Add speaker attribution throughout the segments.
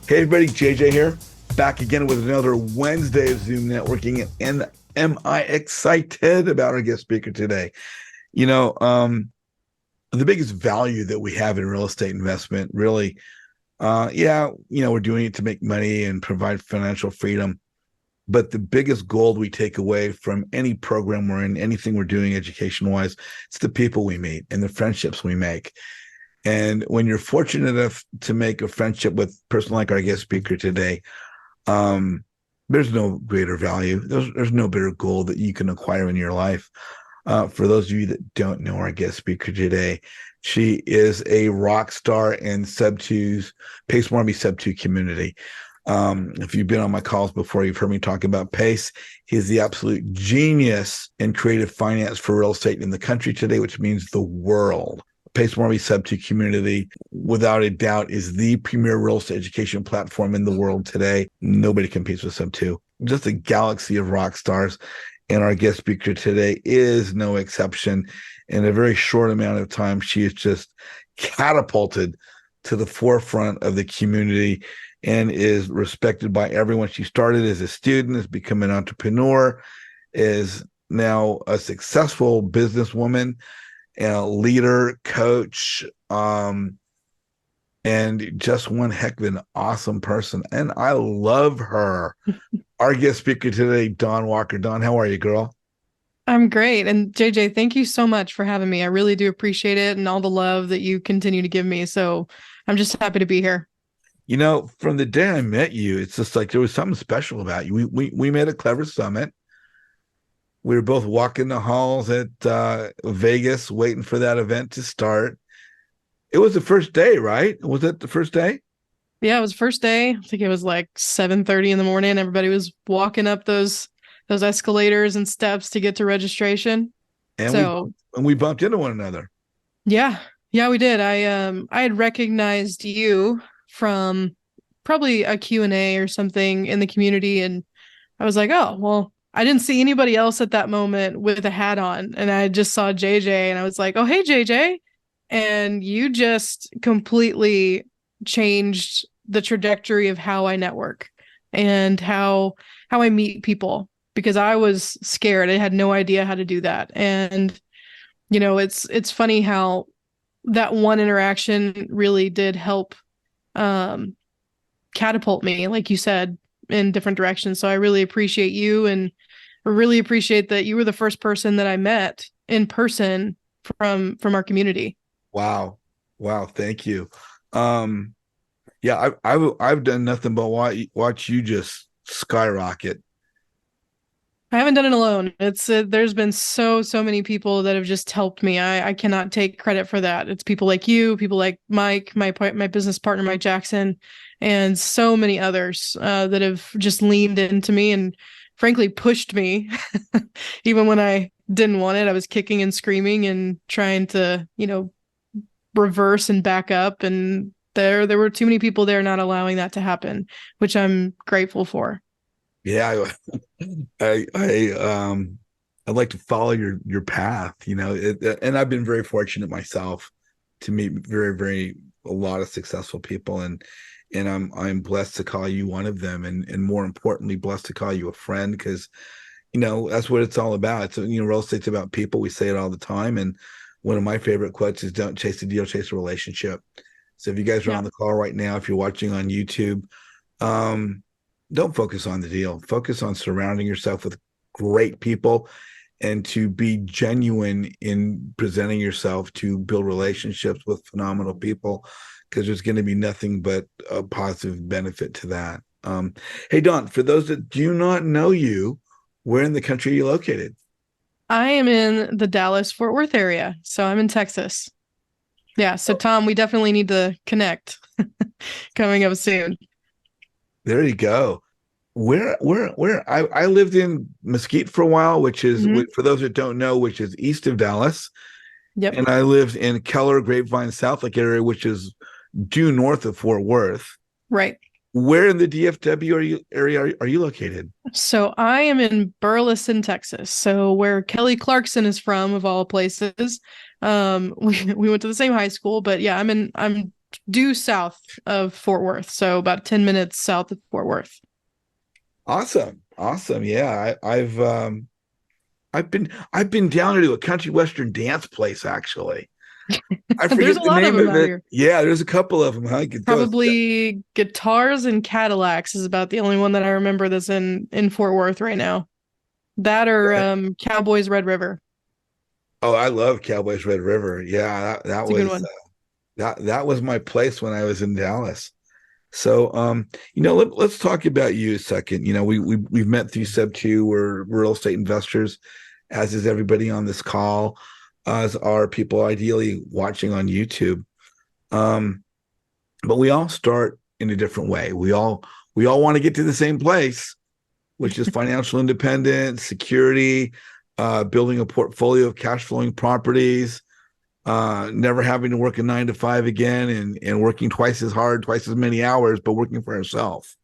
Speaker 1: Hey everybody, JJ here, back again with another Wednesday of Zoom networking. And am I excited about our guest speaker today? You know, the biggest value that we have in real estate investment, really, we're doing it to make money and provide financial freedom. But the biggest gold we take away from any program we're in, anything we're doing education wise, it's the people we meet and the friendships we make. And when you're fortunate enough to make a friendship with a person like our guest speaker today, um, there's no greater value. There's no better goal that you can acquire in your life. For those of you that don't know our guest speaker today, she is a rock star in Sub2's Pace Morby Sub2 community. If you've been on my calls before, you've heard me talk about Pace. He's the absolute genius in creative finance for real estate in the country today, which means the world. Pace Morby Sub2 community, without a doubt, is the premier real estate education platform in the world today. Nobody competes with Sub2. Just a galaxy of rock stars. And our guest speaker today is no exception. In a very short amount of time, she is just catapulted to the forefront of the community and is respected by everyone. She started as a student, has become an entrepreneur, is now a successful businesswoman, a leader, coach, and just one heck of an awesome person. And I love her. Our guest speaker today, Dawn Walker. Dawn, how are you, girl?
Speaker 2: I'm great. And JJ, thank you so much for having me. I really do appreciate it and all the love that you continue to give me. So I'm just happy to be here.
Speaker 1: You know, from the day I met you, it's just like there was something special about you. We met at Clever Summit. We were both walking the halls at Vegas, waiting for that event to start. It was the first day, right? Was it the first day?
Speaker 2: Yeah, it was first day. I think it was like 7:30 in the morning. Everybody was walking up those escalators and steps to get to registration.
Speaker 1: And we
Speaker 2: So
Speaker 1: and we bumped into one another.
Speaker 2: yeah, yeah, we did. I had recognized you from probably a Q&A or something in the community, and I was like, oh, well, I didn't see anybody else at that moment with a hat on. And I just saw JJ and I was like, oh, hey, JJ. And you just completely changed the trajectory of how I network and how I meet people because I was scared. I had no idea how to do that. And it's funny how that one interaction really did help um catapult me, like you said, in different directions. So I really appreciate you and I really appreciate that you were the first person that I met in person from our community.
Speaker 1: Wow. Wow. Thank you. Um, yeah, I've done nothing but watch you just skyrocket.
Speaker 2: I haven't done it alone. It's there's been so many people that have just helped me. I cannot take credit for that. It's people like you, people like Mike, my business partner Mike Jackson, and so many others that have just leaned into me and frankly pushed me, even when I didn't want it. I was kicking and screaming and trying to reverse and back up, and there were too many people there not allowing that to happen, which I'm grateful for.
Speaker 1: Yeah, I'd like to follow your path, and I've been very fortunate myself to meet very a lot of successful people, and I'm blessed to call you one of them, and more importantly, blessed to call you a friend because that's what it's all about. It's real estate's about people. We say it all the time, and one of my favorite quotes is "Don't chase the deal, chase a relationship." So if you guys are
Speaker 2: Yeah.
Speaker 1: on the call right now, if you're watching on YouTube, um, don't focus on the deal. Focus on surrounding yourself with great people and to be genuine in presenting yourself to build relationships with phenomenal people because there's going to be nothing but a positive benefit to that. Hey, Don, for those that do not know you, where in the country are you located?
Speaker 2: I am in the Dallas Fort Worth area, so I'm in Texas. Yeah, so Tom, we definitely need to connect coming up soon.
Speaker 1: There you go. Where I lived in Mesquite for a while, which is
Speaker 2: Hmm.
Speaker 1: for those that don't know, which is east of Dallas.
Speaker 2: Yep.
Speaker 1: And I lived in Keller, Grapevine, Southlake area, which is due north of Fort Worth.
Speaker 2: Right.
Speaker 1: Where in the DFW are you located?
Speaker 2: So I am in Burleson, Texas. So where Kelly Clarkson is from, of all places. We went to the same high school, but yeah, I'm due south of Fort Worth, so about 10 minutes south of Fort Worth.
Speaker 1: Awesome. Awesome. Yeah. I've been down to a country western dance place actually. I
Speaker 2: There's
Speaker 1: forget
Speaker 2: a
Speaker 1: the
Speaker 2: lot of
Speaker 1: name
Speaker 2: them
Speaker 1: of
Speaker 2: out
Speaker 1: it.
Speaker 2: here.
Speaker 1: Yeah, there's a couple of them. Huh? You could go.
Speaker 2: Probably Guitars and Cadillacs is about the only one that I remember that's in Fort Worth right now. That or Cowboys Red River.
Speaker 1: Oh, I love Cowboys Red River. Yeah, that
Speaker 2: It's a good
Speaker 1: was
Speaker 2: one.
Speaker 1: that was my place when I was in Dallas. So, let's talk about you a second. We've met through Sub2. We're real estate investors, as is everybody on this call, as are people ideally watching on YouTube. Um, but we all start in a different way. We all want to get to the same place, which is financial independence, security, building a portfolio of cash flowing properties, never having to work a 9 to 5 again, and working twice as hard, twice as many hours, but working for ourselves.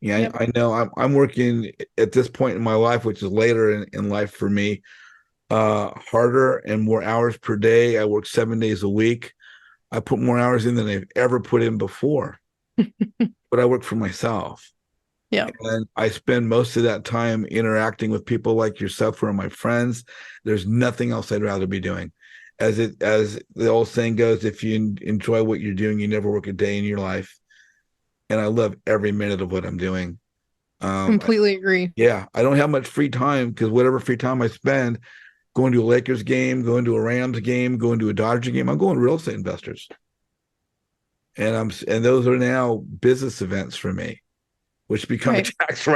Speaker 1: Yeah,
Speaker 2: Yep.
Speaker 1: I know I'm working at this point in my life, which is later in life for me, harder and more hours per day. I work 7 days a week. I put more hours in than I've ever put in before, but I work for myself.
Speaker 2: Yeah.
Speaker 1: And I spend most of that time interacting with people like yourself who are my friends. There's nothing else I'd rather be doing. As the old saying goes, if you enjoy what you're doing, you never work a day in your life. And I love every minute of what I'm doing. Um,
Speaker 2: Completely agree.
Speaker 1: yeah, I don't have much free time because whatever free time I spend going to a Lakers game, going to a Rams game, going to a Dodger game, I'm going to real estate investors. And those are now business events for me, which become a
Speaker 2: Right.
Speaker 1: tax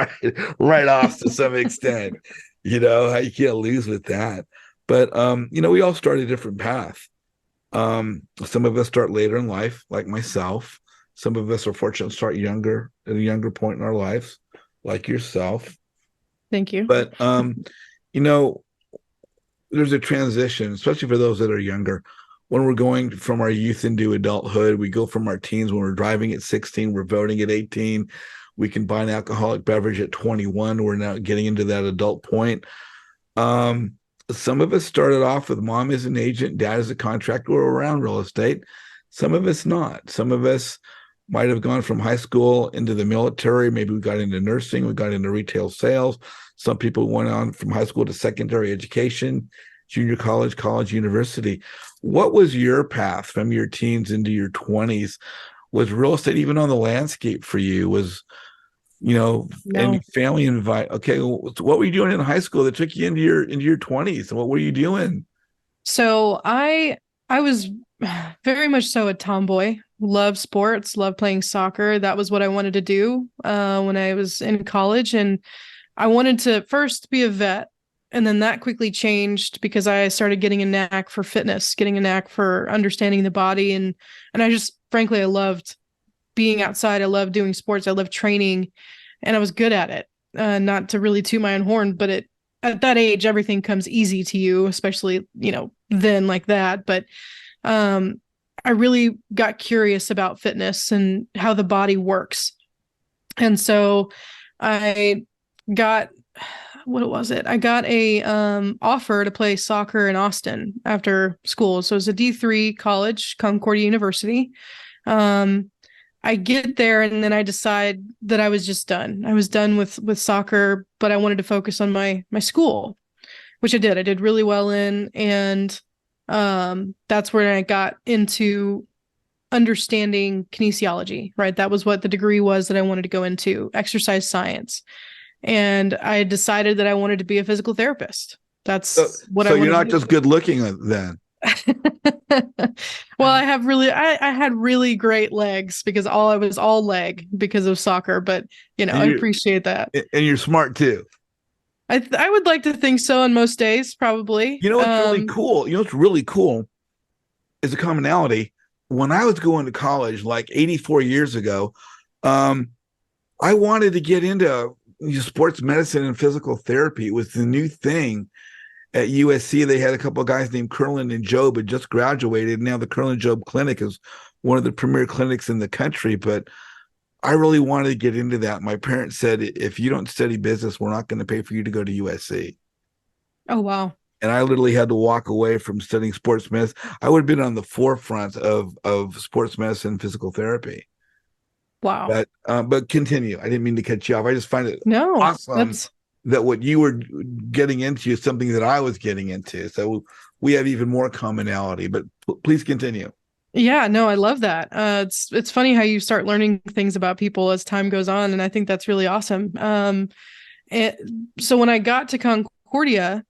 Speaker 1: write-offs to some extent. You can't lose with that. But we all start a different path. Some of us start later in life, like myself. Some of us are fortunate to start younger at a younger point in our lives, like yourself.
Speaker 2: Thank you.
Speaker 1: But you know, there's a transition, especially for those that are younger. When we're going from our youth into adulthood, we go from our teens when we're driving at 16, we're voting at 18. We can buy an alcoholic beverage at 21. We're now getting into that adult point. Some of us started off with mom as an agent, dad as a contractor, or around real estate. Some of us not. Some of us might have gone from high school into the military. Maybe we got into nursing, we got into retail sales. Some people went on from high school to secondary education, junior college, college, university. What was your path from your teens into your 20s? Was real estate even on the landscape for you? And
Speaker 2: No.
Speaker 1: family invite. Okay, so what were you doing in high school that took you into your 20s? And what were you doing?
Speaker 2: So I was very much so a tomboy. Love sports, love playing soccer. That was what I wanted to do when I was in college. And I wanted to first be a vet. And then that quickly changed because I started getting a knack for fitness, getting a knack for understanding the body. And I just, frankly, I loved being outside. I loved doing sports. I loved training and I was good at it. Not to really toot my own horn, but at that age, everything comes easy to you, especially, then like that. But I really got curious about fitness and how the body works. And so I got, what was it? I got a offer to play soccer in Austin after school. So it was a D3 college, Concordia University. I get there and then I decide that I was just done. I was done with soccer, but I wanted to focus on my school, which I did. I did really well in, and that's where I got into understanding kinesiology, right? That was what the degree was that I wanted to go into, exercise science. And I decided that I wanted to be a physical therapist. That's what I
Speaker 1: So
Speaker 2: wanted
Speaker 1: you're
Speaker 2: to
Speaker 1: not
Speaker 2: do.
Speaker 1: just good looking then.
Speaker 2: Well, I had really great legs because I was all leg because of soccer, but
Speaker 1: And
Speaker 2: I
Speaker 1: you
Speaker 2: appreciate that.
Speaker 1: and you're smart too.
Speaker 2: I would like to think so on most days, probably.
Speaker 1: You know what's really cool? You know what's really cool is a commonality. When I was going to college, like 84 years ago, I wanted to get into sports medicine and physical therapy. It was the new thing at USC. They had a couple of guys named Curlin and Job had just graduated. Now the Curlin Job Clinic is one of the premier clinics in the country. But I really wanted to get into that. My parents said, if you don't study business, we're not going to pay for you to go to USC.
Speaker 2: Oh, wow.
Speaker 1: and I literally had to walk away from studying sports medicine. I would have been on the forefront of sports medicine and physical therapy.
Speaker 2: Wow.
Speaker 1: But continue. I didn't mean to cut you off. I just find it
Speaker 2: No,
Speaker 1: awesome
Speaker 2: that's
Speaker 1: that what you were getting into is something that I was getting into. So we have even more commonality. But please continue.
Speaker 2: yeah, no, I love that. It's funny how you start learning things about people as time goes on, and I think that's really awesome. And so when I got to Concordia,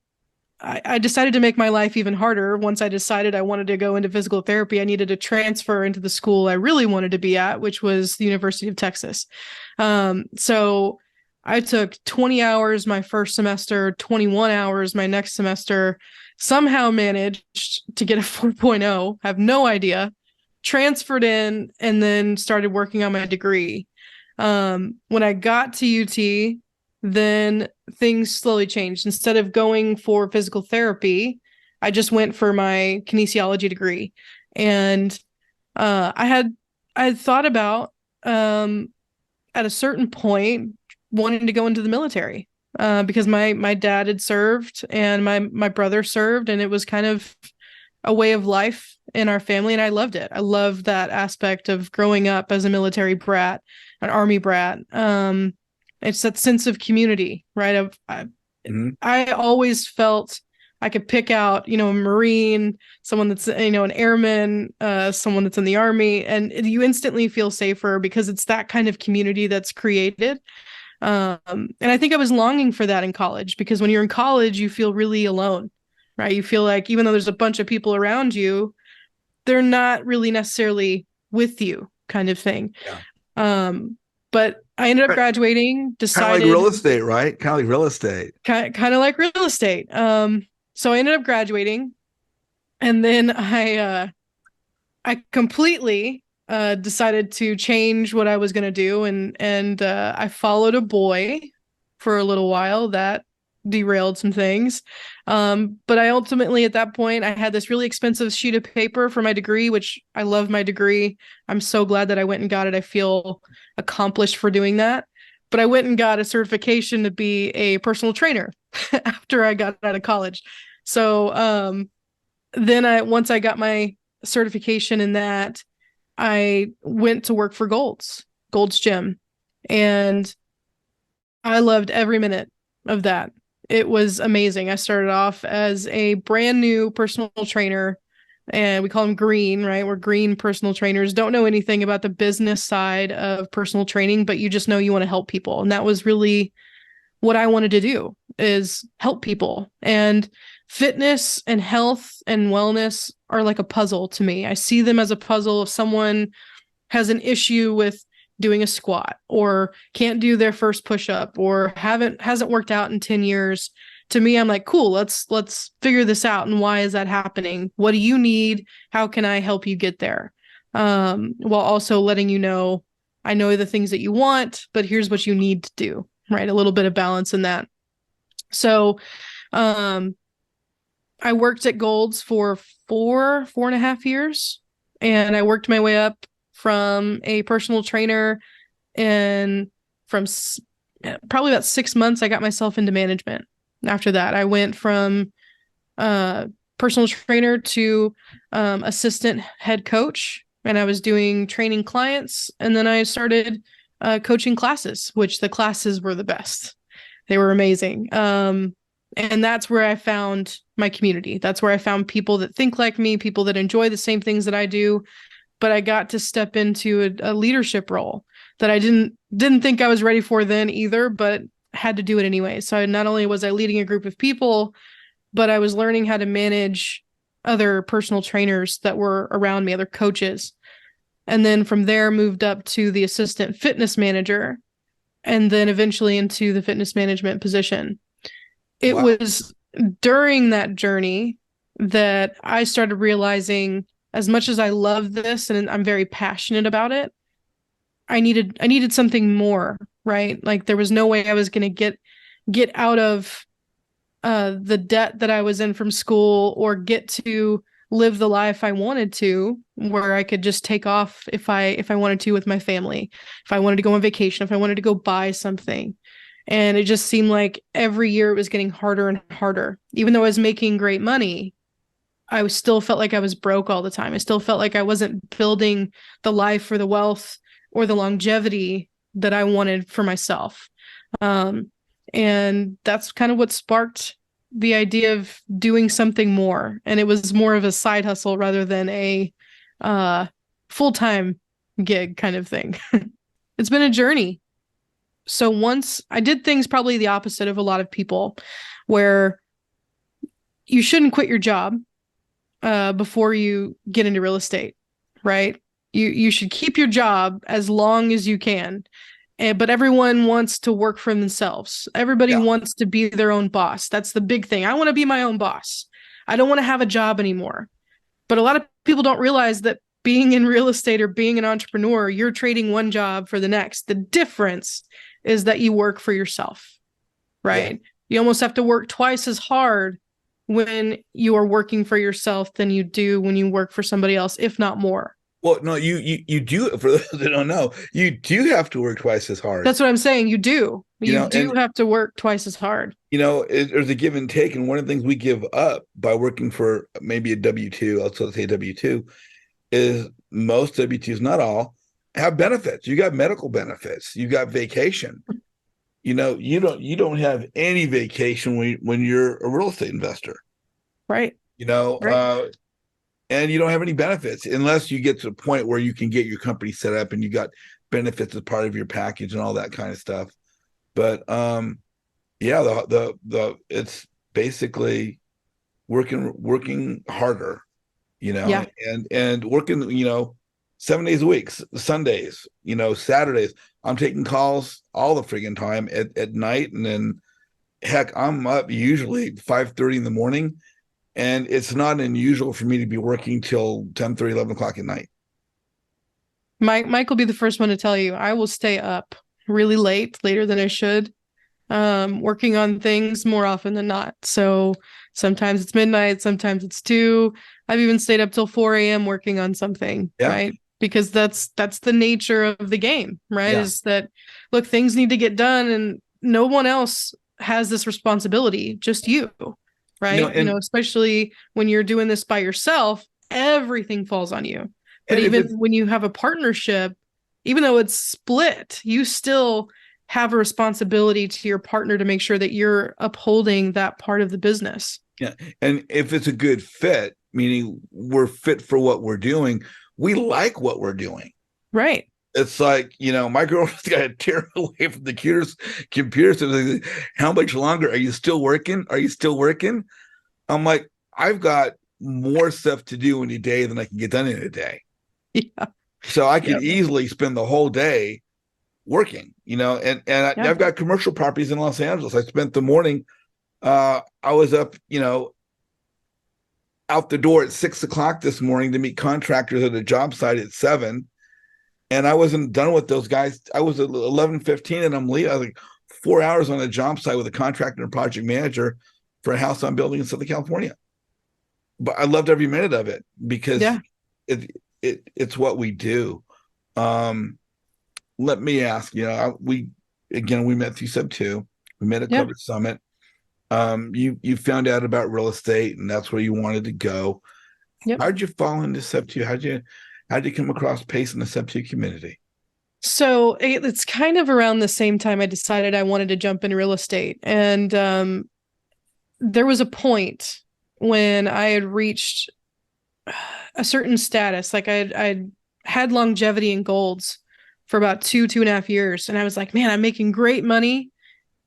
Speaker 2: I decided to make my life even harder. Once I decided I wanted to go into physical therapy, I needed to transfer into the school I really wanted to be at, which was the University of Texas. So I took 20 hours my first semester, 21 hours my next semester, somehow managed to get a 4.0, have no idea, transferred in, and then started working on my degree. When I got to UT, then things slowly changed. Instead of going for physical therapy, I just went for my kinesiology degree. And I had thought about at a certain point wanting to go into the military because my dad had served and my brother served, and it was kind of a way of life in our family, and I loved it. I loved that aspect of growing up as a military brat, an army brat. It's that sense of community, right? I always felt I could pick out, a Marine, someone that's, an airman, someone that's in the army, and you instantly feel safer because it's that kind of community that's created. And I think I was longing for that in college, because when you're in college, you feel really alone, right? You feel like even though there's a bunch of people around you, they're not really necessarily with you, kind of thing.
Speaker 1: Yeah.
Speaker 2: But I ended up graduating, decided
Speaker 1: kind of like real estate, right? Kind of like real estate.
Speaker 2: Kind of like real estate. So I ended up graduating, and then I completely decided to change what I was going to do, and I followed a boy for a little while. That derailed some things. But I ultimately, at that point, I had this really expensive sheet of paper for my degree, which I love my degree. I'm so glad that I went and got it. I feel accomplished for doing that. But I went and got a certification to be a personal trainer after I got out of college. So then once I got my certification in that, I went to work for Gold's Gym. And I loved every minute of that. It was amazing. I started off as a brand new personal trainer, and we call them green, right? We're green personal trainers. Don't know anything about the business side of personal training, but you just know you want to help people. And that was really what I wanted to do, is help people. And fitness and health and wellness are like a puzzle to me. I see them as a puzzle. If someone has an issue with doing a squat, or can't do their first push-up, or hasn't worked out in 10 years, to me, I'm like, cool, let's figure this out. And why is that happening? What do you need? How can I help you get there? While also letting you know, I know the things that you want, but here's what you need to do, right? A little bit of balance in that. So I worked at Gold's for 4.5 years, and I worked my way up from a personal trainer, and from probably about 6 months, I got myself into management. After that, I went from personal trainer to assistant head coach, and I was doing training clients, and then I started coaching classes, which the classes were the best. They were amazing. And that's where I found my community. That's where I found people that think like me, people that enjoy the same things that I do. But I got to step into a leadership role that I didn't think I was ready for then either, but had to do it anyway. So not only was I leading a group of people, but I was learning how to manage other personal trainers that were around me, other coaches. And then from there, moved up to the assistant fitness manager, and then eventually into the fitness management position. It was during that journey that I started realizing, as much as I love this and I'm very passionate about it, I needed something more, right? Like there was no way I was going to get out of the debt that I was in from school, or get to live the life I wanted to, where I could just take off if I wanted to with my family, if I wanted to go on vacation, if I wanted to go buy something. And it just seemed like every year it was getting harder and harder. Even though I was making great money, I still felt like I was broke all the time. I still felt like I wasn't building the life or the wealth or the longevity that I wanted for myself. And that's kind of what sparked the idea of doing something more. And it was more of a side hustle rather than a full-time gig kind of thing. It's been a journey. So once I did things probably the opposite of a lot of people, where you shouldn't quit your job before you get into real estate, right? You should keep your job as long as you can. But everyone wants to work for themselves. Everybody
Speaker 1: Yeah.
Speaker 2: wants to be their own boss. That's the big thing. I want to be my own boss. I don't want to have a job anymore. But a lot of people don't realize that being in real estate or being an entrepreneur, you're trading one job for the next. The difference is that you work for yourself, right?
Speaker 1: Yeah.
Speaker 2: You almost have to work twice as hard when you are working for yourself than you do when you work for somebody else, if not more.
Speaker 1: Well, no, you do. For those that don't know, you do have to work twice as hard.
Speaker 2: That's what I'm saying. You do. You do
Speaker 1: And
Speaker 2: have to work twice as hard.
Speaker 1: there's a give and take, and one of the things we give up by working for maybe a W-2, let's say W-2, is most W-2s, not all, have benefits. You got medical benefits. You got vacation. You don't have any vacation when you're a real estate investor.
Speaker 2: Right.
Speaker 1: Right. And you don't have any benefits unless you get to the point where you can get your company set up and you got benefits as part of your package and all that kind of stuff. But yeah, the it's basically working harder,
Speaker 2: Yeah.
Speaker 1: and working, 7 days a week, Sundays, Saturdays. I'm taking calls all the friggin' time at night, and then heck, I'm up usually 5:30 in the morning. And it's not unusual for me to be working till 10:30, 11 o'clock at night.
Speaker 2: Mike will be the first one to tell you I will stay up really late, later than I should, working on things more often than not. So sometimes it's midnight, sometimes it's 2. I've even stayed up till 4 a.m. working on something,
Speaker 1: Yeah.
Speaker 2: right? Because that's the nature of the game, right?
Speaker 1: Yeah.
Speaker 2: Is that, look, things need to get done and no one else has this responsibility, just you. Right. Especially when you're doing this by yourself, everything falls on you. But even when you have a partnership, even though it's split, you still have a responsibility to your partner to make sure that you're upholding that part of the business.
Speaker 1: Yeah. And if it's a good fit, meaning we're fit for what we're doing, we like what we're doing.
Speaker 2: Right.
Speaker 1: It's like, my girlfriend's got to tear away from the computer. So like, how much longer? Are you still working? Are you still working? I'm like, I've got more stuff to do in a day than I can get done in a day.
Speaker 2: Yeah.
Speaker 1: So I could easily spend the whole day working, and I've got commercial properties in Los Angeles. I spent the morning, I was up, out the door at 6 o'clock this morning to meet contractors at a job site at 7. And I wasn't done with those guys. I was at 11:15 and I'm leaving. I was like 4 hours on a job site with a contractor and project manager for a house I'm building in Southern California. But I loved every minute of it because it's what we do. Let me ask, we met through Sub2. We met at Covered Summit. You found out about real estate and that's where you wanted to go. Yep. How'd you fall into Sub2? How'd you come across PACE in the Sub2 community?
Speaker 2: So it's kind of around the same time I decided I wanted to jump into real estate. And there was a point when I had reached a certain status. Like I'd had longevity in golds for about 2.5 years. And I was like, man, I'm making great money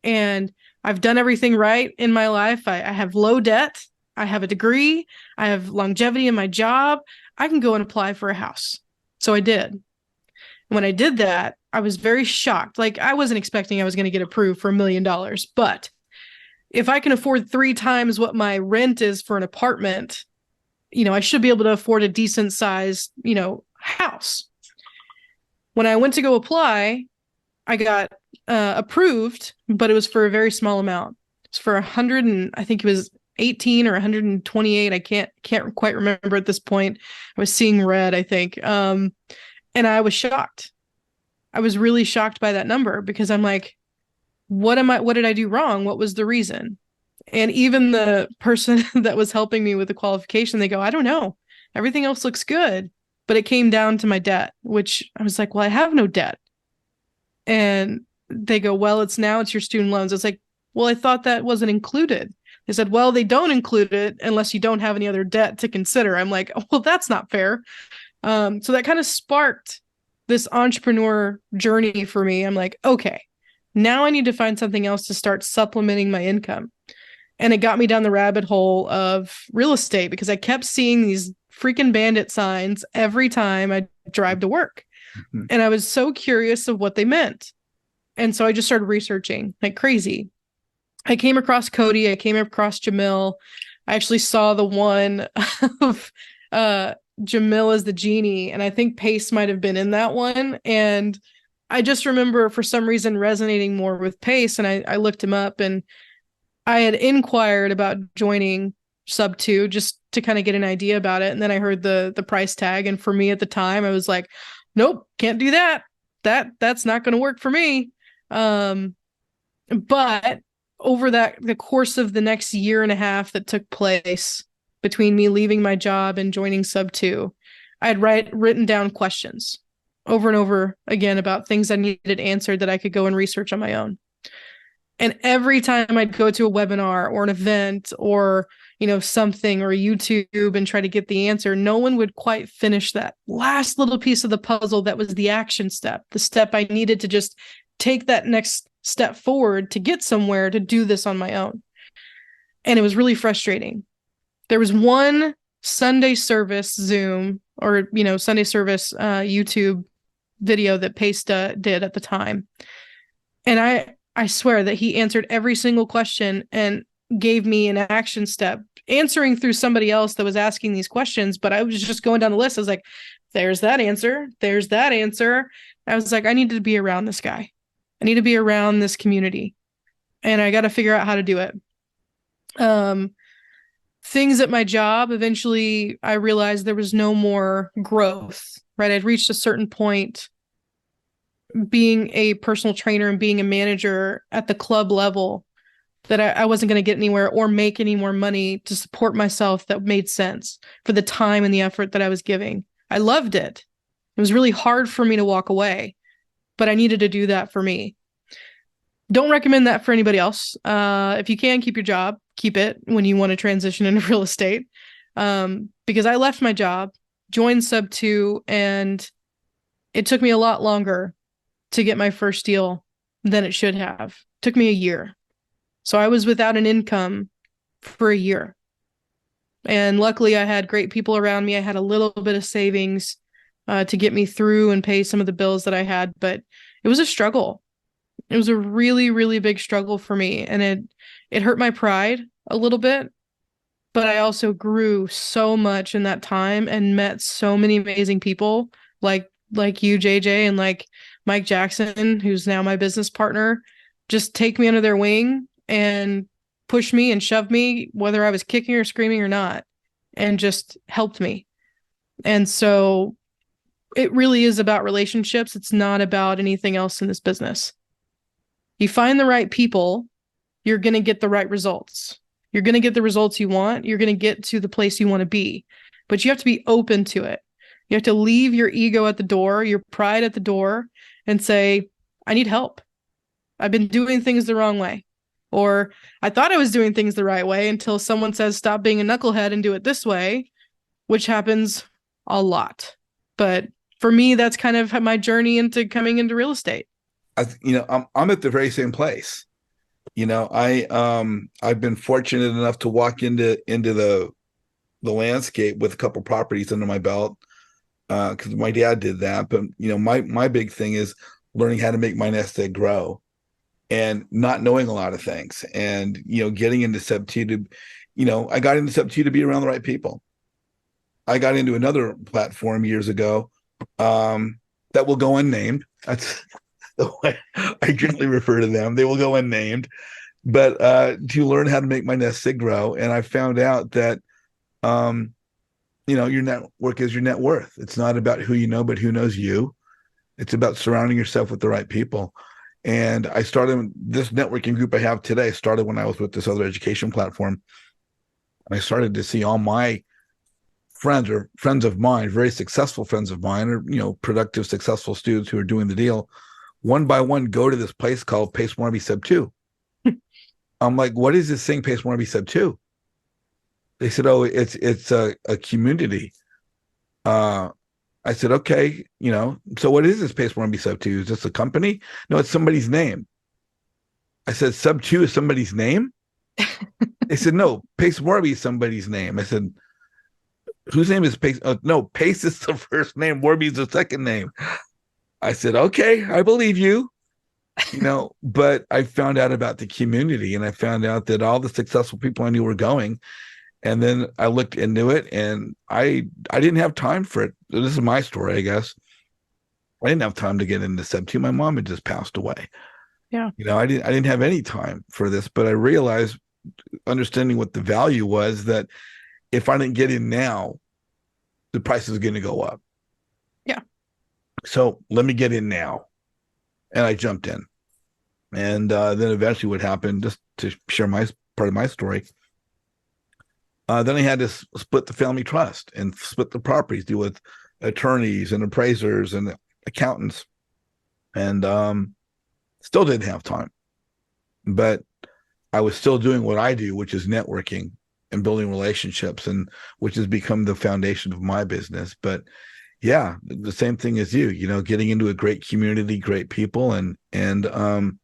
Speaker 2: and I've done everything right in my life. I have low debt. I have a degree. I have longevity in my job. I can go and apply for a house. So I did. When I did that, I was very shocked. Like I wasn't expecting I was going to get approved for $1 million, but if I can afford 3 times what my rent is for an apartment, I should be able to afford a decent sized, house. When I went to go apply, I got approved, but it was for a very small amount. It's for 100 and I think it was 18 or 128. I can't quite remember at this point. I was seeing red, I think. And I was shocked. I was really shocked by that number because I'm like, what did I do wrong? What was the reason? And even the person that was helping me with the qualification, they go, I don't know. Everything else looks good. But it came down to my debt, which I was like, well, I have no debt. And they go, well, it's your student loans. It's like, well, I thought that wasn't included. They said, well, they don't include it unless you don't have any other debt to consider. I'm like, well, that's not fair. So that kind of sparked this entrepreneur journey for me. I'm like, okay, now I need to find something else to start supplementing my income. And it got me down the rabbit hole of real estate because I kept seeing these freaking bandit signs every time I drive to work. Mm-hmm. And I was so curious of what they meant. And so I just started researching like crazy. I came across Cody. I came across Jamil. I actually saw the one of Jamil as the genie. And I think Pace might have been in that one. And I just remember for some reason resonating more with Pace. And I looked him up, and I had inquired about joining Sub2 just to kind of get an idea about it. And then I heard the price tag. And for me at the time, I was like, nope, can't do that. That's not going to work for me. But over the course of the next year and a half that took place between me leaving my job and joining Sub2, I had written down questions over and over again about things I needed answered that I could go and research on my own. And every time I'd go to a webinar or an event or, something or YouTube and try to get the answer, no one would quite finish that last little piece of the puzzle that was the action step, the step I needed to just take that next step forward to get somewhere to do this on my own. And it was really frustrating. There was one Sunday service Zoom or, Sunday service YouTube video that Pace did at the time. And I swear that he answered every single question and gave me an action step, answering through somebody else that was asking these questions. But I was just going down the list. I was like, there's that answer. There's that answer. I was like, I need to be around this guy. I need to be around this community. And I got to figure out how to do it. Things at my job, eventually I realized there was no more growth, right? I'd reached a certain point being a personal trainer and being a manager at the club level that I wasn't going to get anywhere or make any more money to support myself that made sense for the time and the effort that I was giving. I loved it. It was really hard for me to walk away, but I needed to do that for me. Don't recommend that for anybody else. If you can keep your job, keep it when you want to transition into real estate. Because I left my job, joined Sub2, and it took me a lot longer to get my first deal than it should have. It took me a year. So I was without an income for a year. And luckily I had great people around me. I had a little bit of savings to get me through and pay some of the bills that I had, but it was a struggle. It was a really, really big struggle for me. And it hurt my pride a little bit, but I also grew so much in that time and met so many amazing people like you, JJ, and like Mike Jackson, who's now my business partner, just take me under their wing and push me and shove me, whether I was kicking or screaming or not, and just helped me. And so it really is about relationships. It's not about anything else in this business. You find the right people, you're going to get the right results. You're going to get the results you want. You're going to get to the place you want to be, but you have to be open to it. You have to leave your ego at the door, your pride at the door, and say, I need help. I've been doing things the wrong way. Or I thought I was doing things the right way until someone says, stop being a knucklehead and do it this way, which happens a lot. But for me, that's kind of my journey into coming into real estate.
Speaker 1: I'm at the very same place. I've been fortunate enough to walk into the landscape with a couple properties under my belt because my dad did that. But my big thing is learning how to make my nest egg grow, and not knowing a lot of things, and getting into Sub2 to, I got into Sub2 to be around the right people. I got into another platform years ago that will go unnamed. That's the way I generally refer to them. They will go unnamed, but to learn how to make my nest egg grow. And I found out that, your network is your net worth. It's not about who you know, but who knows you. It's about surrounding yourself with the right people. And I started this networking group I have today started when I was with this other education platform. I started to see all my friends or friends of mine, very successful friends of mine, or productive, successful students who are doing the deal, one by one go to this place called Pace Morby Sub 2. I'm like, what is this thing, Pace Morby Sub 2? They said, oh, it's a community. I said, okay, so what is this Pace Morby Sub 2? Is this a company? No, it's somebody's name. I said, Sub 2 is somebody's name? They said, no, Pace Morby is somebody's name. I said, whose name is Pace? No, Pace is the first name. Morby is the second name. I said, okay, I believe you. But I found out about the community, and I found out that all the successful people I knew were going. And then I looked into it, and I didn't have time for it. This is my story, I guess. I didn't have time to get into Sub 2. My mom had just passed away.
Speaker 2: Yeah.
Speaker 1: I didn't have any time for this, but I realized, understanding what the value was, that if I didn't get in now, the price is going to go up.
Speaker 2: Yeah.
Speaker 1: So let me get in now. And I jumped in. And then eventually what happened, just to share my part of my story, then I had to split the family trust and split the properties, deal with attorneys and appraisers and accountants. And still didn't have time. But I was still doing what I do, which is networking and building relationships, and which has become the foundation of my business. But yeah, the same thing as you, getting into a great community, great people. And one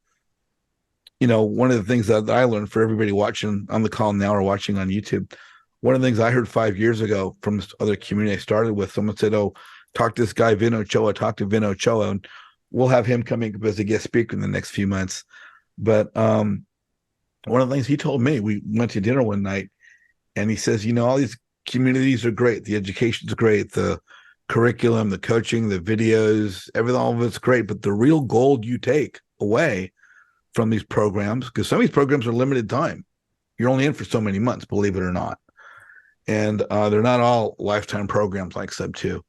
Speaker 1: of the things that I learned, for everybody watching on the call now or watching on YouTube, one of the things I heard 5 years ago from this other community I started with, someone said, oh, talk to this guy, Vin Ochoa, talk to Vin Ochoa, and we'll have him coming as a guest speaker in the next few months. But one of the things he told me, we went to dinner one night, and he says, all these communities are great. The education's great. The curriculum, the coaching, the videos, everything, all of it's great. But the real gold you take away from these programs, because some of these programs are limited time. You're only in for so many months, believe it or not. And they're not all lifetime programs like Sub 2.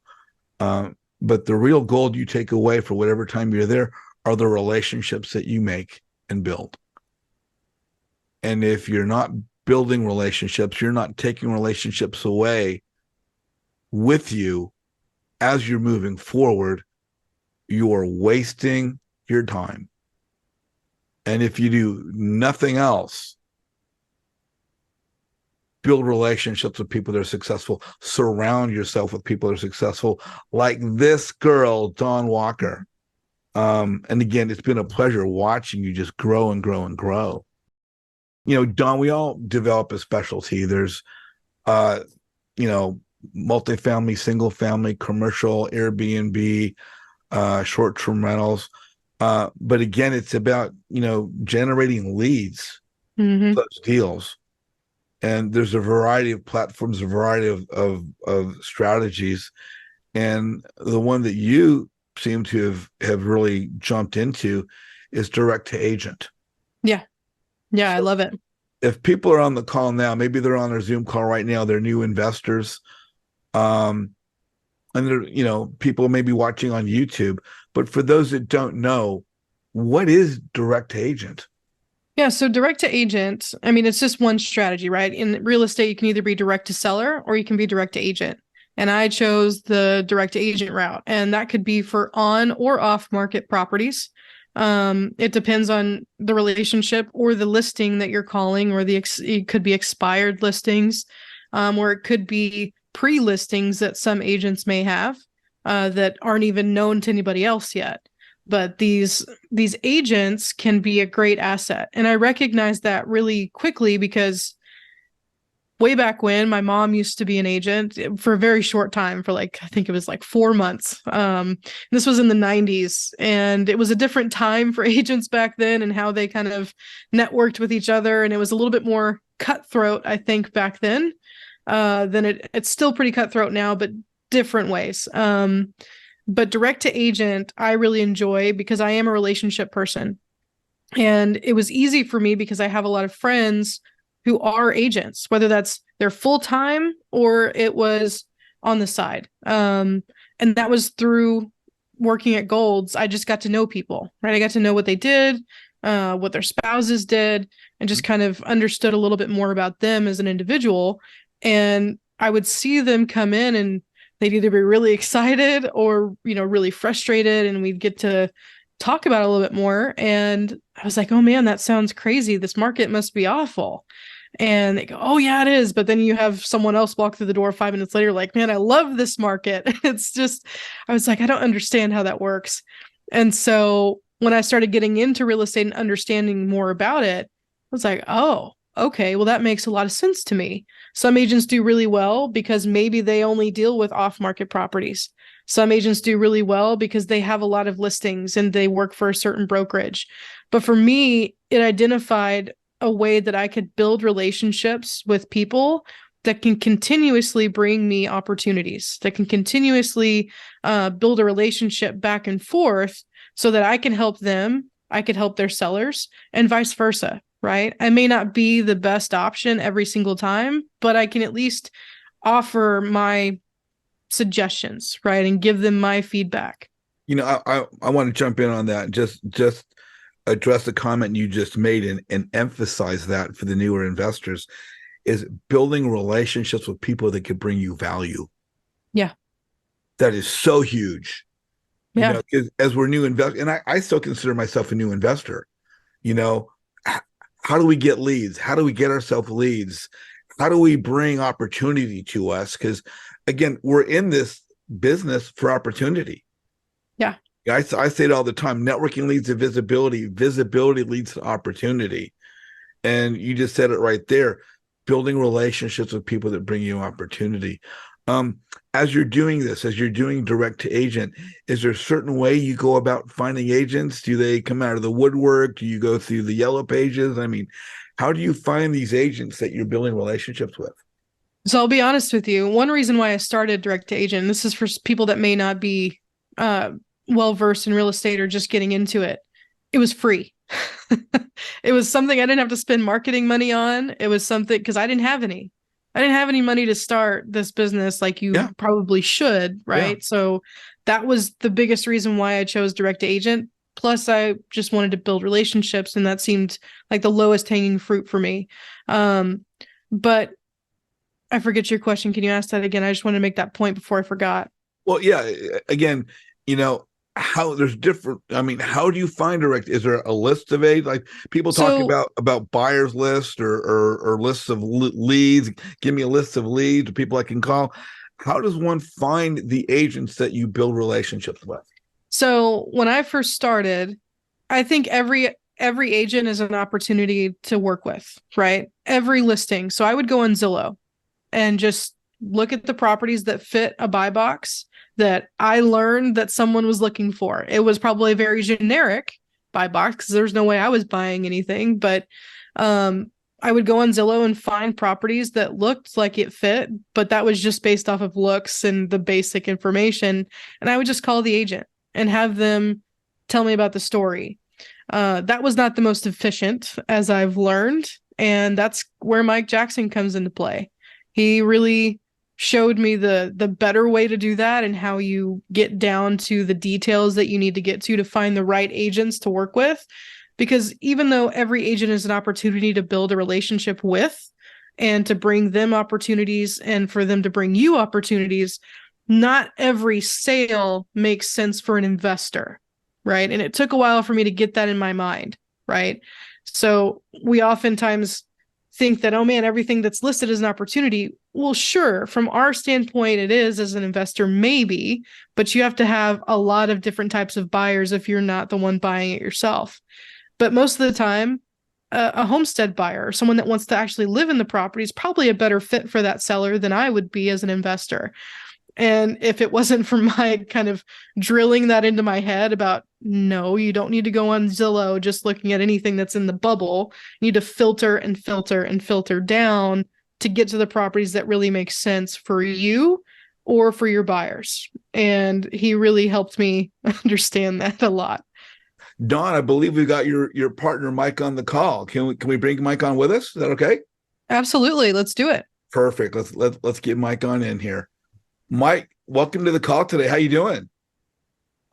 Speaker 1: But the real gold you take away for whatever time you're there are the relationships that you make and build. And if you're not building relationships, you're not taking relationships away with you as you're moving forward, you are wasting your time. And if you do nothing else, build relationships with people that are successful, surround yourself with people that are successful, like this girl, Dawn Walker. And again, it's been a pleasure watching you just grow and grow and grow. Dawn, we all develop a specialty. There's, multifamily, single family, commercial, Airbnb, short-term rentals. But again, it's about, generating leads, those deals. And there's a variety of platforms, a variety of strategies. And the one that you seem to have really jumped into is direct to agent.
Speaker 2: Yeah. Yeah, so I love it.
Speaker 1: If people are on the call now, maybe they're on their Zoom call right now, they're new investors. And they're, people may be watching on YouTube. But for those that don't know, what is direct to agent?
Speaker 2: Yeah, so direct to agent, I mean, it's just one strategy, right? In real estate, you can either be direct to seller or you can be direct to agent. And I chose the direct to agent route, and that could be for on or off market properties. It depends on the relationship or the listing that you're calling, or it could be expired listings, or it could be pre-listings that some agents may have that aren't even known to anybody else yet. But these agents can be a great asset. And I recognize that really quickly because way back when, my mom used to be an agent for a very short time, for I think it was 4 months. This was in the 90s, and it was a different time for agents back then and how they kind of networked with each other. And it was a little bit more cutthroat, I think, back then than it's still pretty cutthroat now, but different ways. But direct to agent, I really enjoy because I am a relationship person. And it was easy for me because I have a lot of friends who are agents, whether that's their full-time or it was on the side. And that was through working at Golds, I just got to know people, right? I got to know what they did, what their spouses did, and just kind of understood a little bit more about them as an individual. And I would see them come in and they'd either be really excited or, really frustrated. And we'd get to talk about it a little bit more. And I was like, oh man, that sounds crazy. This market must be awful. And they go, oh yeah, it is. But then you have someone else walk through the door 5 minutes later, like, man, I love this market. It's just, I was like, I don't understand how that works. And so when I started getting into real estate and understanding more about it, I was like, oh, okay, well, that makes a lot of sense to me. Some agents do really well because maybe they only deal with off-market properties. Some agents do really well because they have a lot of listings and they work for a certain brokerage. But for me, it identified a way that I could build relationships with people that can continuously bring me opportunities, that can continuously build a relationship back and forth so that I can help them, I could help their sellers, and vice versa, right? I may not be the best option every single time, but I can at least offer my suggestions, right? And give them my feedback.
Speaker 1: I want to jump in on that. Just address the comment you just made and emphasize that for the newer investors is building relationships with people that could bring you value.
Speaker 2: Yeah.
Speaker 1: That is so huge.
Speaker 2: Yeah.
Speaker 1: As we're new investors, and I still consider myself a new investor, how do we get leads? How do we get ourselves leads? How do we bring opportunity to us? Because again, we're in this business for opportunity.
Speaker 2: Yeah.
Speaker 1: I say it all the time. Networking leads to visibility. Visibility leads to opportunity. And you just said it right there. Building relationships with people that bring you opportunity. As you're doing this, as you're doing direct to agent, is there a certain way you go about finding agents? Do they come out of the woodwork? Do you go through the yellow pages? I mean, how do you find these agents that you're building relationships with?
Speaker 2: So I'll be honest with you. One reason why I started direct to agent, this is for people that may not be well versed in real estate or just getting into it. It was free. It was something I didn't have to spend marketing money on. It was something because I didn't have any. I didn't have any money to start this business like you probably should, right? Yeah. So that was the biggest reason why I chose direct to agent. Plus, I just wanted to build relationships, and that seemed like the lowest hanging fruit for me. But I forget your question. Can you ask that again? I just want to make that point before I forgot.
Speaker 1: Well, yeah. Again, how there's different. I mean, how do you find direct? Is there a list of aids? Like people talk about buyers list or lists of leads. Give me a list of leads, people I can call. How does one find the agents that you build relationships with?
Speaker 2: So when I first started, I think every agent is an opportunity to work with, right? Every listing. So I would go on Zillow and just look at the properties that fit a buy box that I learned that someone was looking for. It was probably a very generic buy box because there's no way I was buying anything, but I would go on Zillow and find properties that looked like it fit, but that was just based off of looks and the basic information. And I would just call the agent and have them tell me about the story. That was not the most efficient, as I've learned, and that's where Mike Jackson comes into play. He really showed me the better way to do that and how you get down to the details that you need to get to find the right agents to work with. Because even though every agent is an opportunity to build a relationship with and to bring them opportunities and for them to bring you opportunities, not every sale makes sense for an investor, right? And it took a while for me to get that in my mind, right? So we oftentimes think that, oh man, everything that's listed is an opportunity. Well, sure, from our standpoint, it is as an investor, maybe, but you have to have a lot of different types of buyers if you're not the one buying it yourself. But most of the time, a homestead buyer or someone that wants to actually live in the property is probably a better fit for that seller than I would be as an investor. And if it wasn't for my kind of drilling that into my head about, no, you don't need to go on Zillow just looking at anything that's in the bubble. You need to filter and filter and filter down to get to the properties that really make sense for you or for your buyers. And he really helped me understand that a lot.
Speaker 1: Dawn, I believe we got your partner Mike on the call. Can we bring Mike on with us? Is that okay?
Speaker 2: Absolutely. Let's do it.
Speaker 1: Perfect. Let's get Mike on in here. Mike, welcome to the call today. How you doing?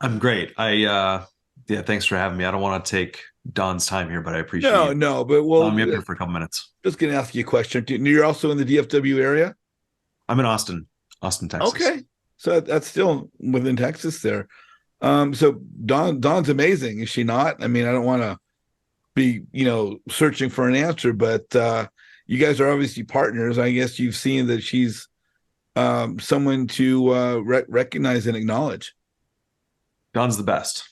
Speaker 3: I'm great. Yeah, thanks for having me. I don't want to take Don's time here, but I appreciate
Speaker 1: No,
Speaker 3: you
Speaker 1: no, but
Speaker 3: allowing me up here for a couple minutes.
Speaker 1: just going to ask you a question. You're also in the DFW area?
Speaker 3: I'm in Austin, Texas.
Speaker 1: Okay. So that's still within Texas there. So Dawn's amazing, is she not? I mean, I don't want to be, searching for an answer, but you guys are obviously partners. I guess you've seen that she's someone to recognize and acknowledge.
Speaker 3: Don's the best.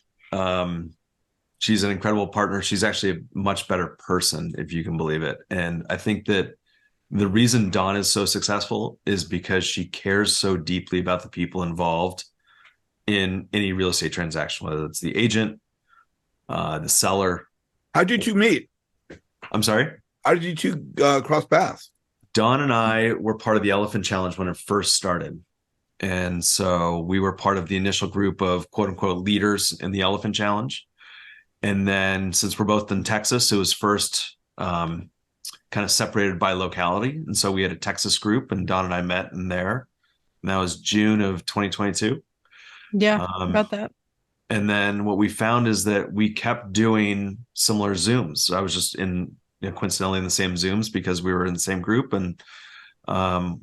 Speaker 3: She's an incredible partner. She's actually a much better person, if you can believe it. And I think that the reason Dawn is so successful is because she cares so deeply about the people involved in any real estate transaction, whether it's the agent, the seller.
Speaker 1: How did you meet?
Speaker 3: I'm sorry?
Speaker 1: How did you two cross paths?
Speaker 3: Dawn and I were part of the Elephant Challenge when it first started. And so we were part of the initial group of quote unquote leaders in the Elephant Challenge. And then since we're both in Texas, it was first kind of separated by locality. And so we had a Texas group and Dawn and I met in there. And that was June of 2022.
Speaker 2: Yeah, about that.
Speaker 3: And then what we found is that we kept doing similar Zooms. So I was just coincidentally in the same Zooms because we were in the same group. And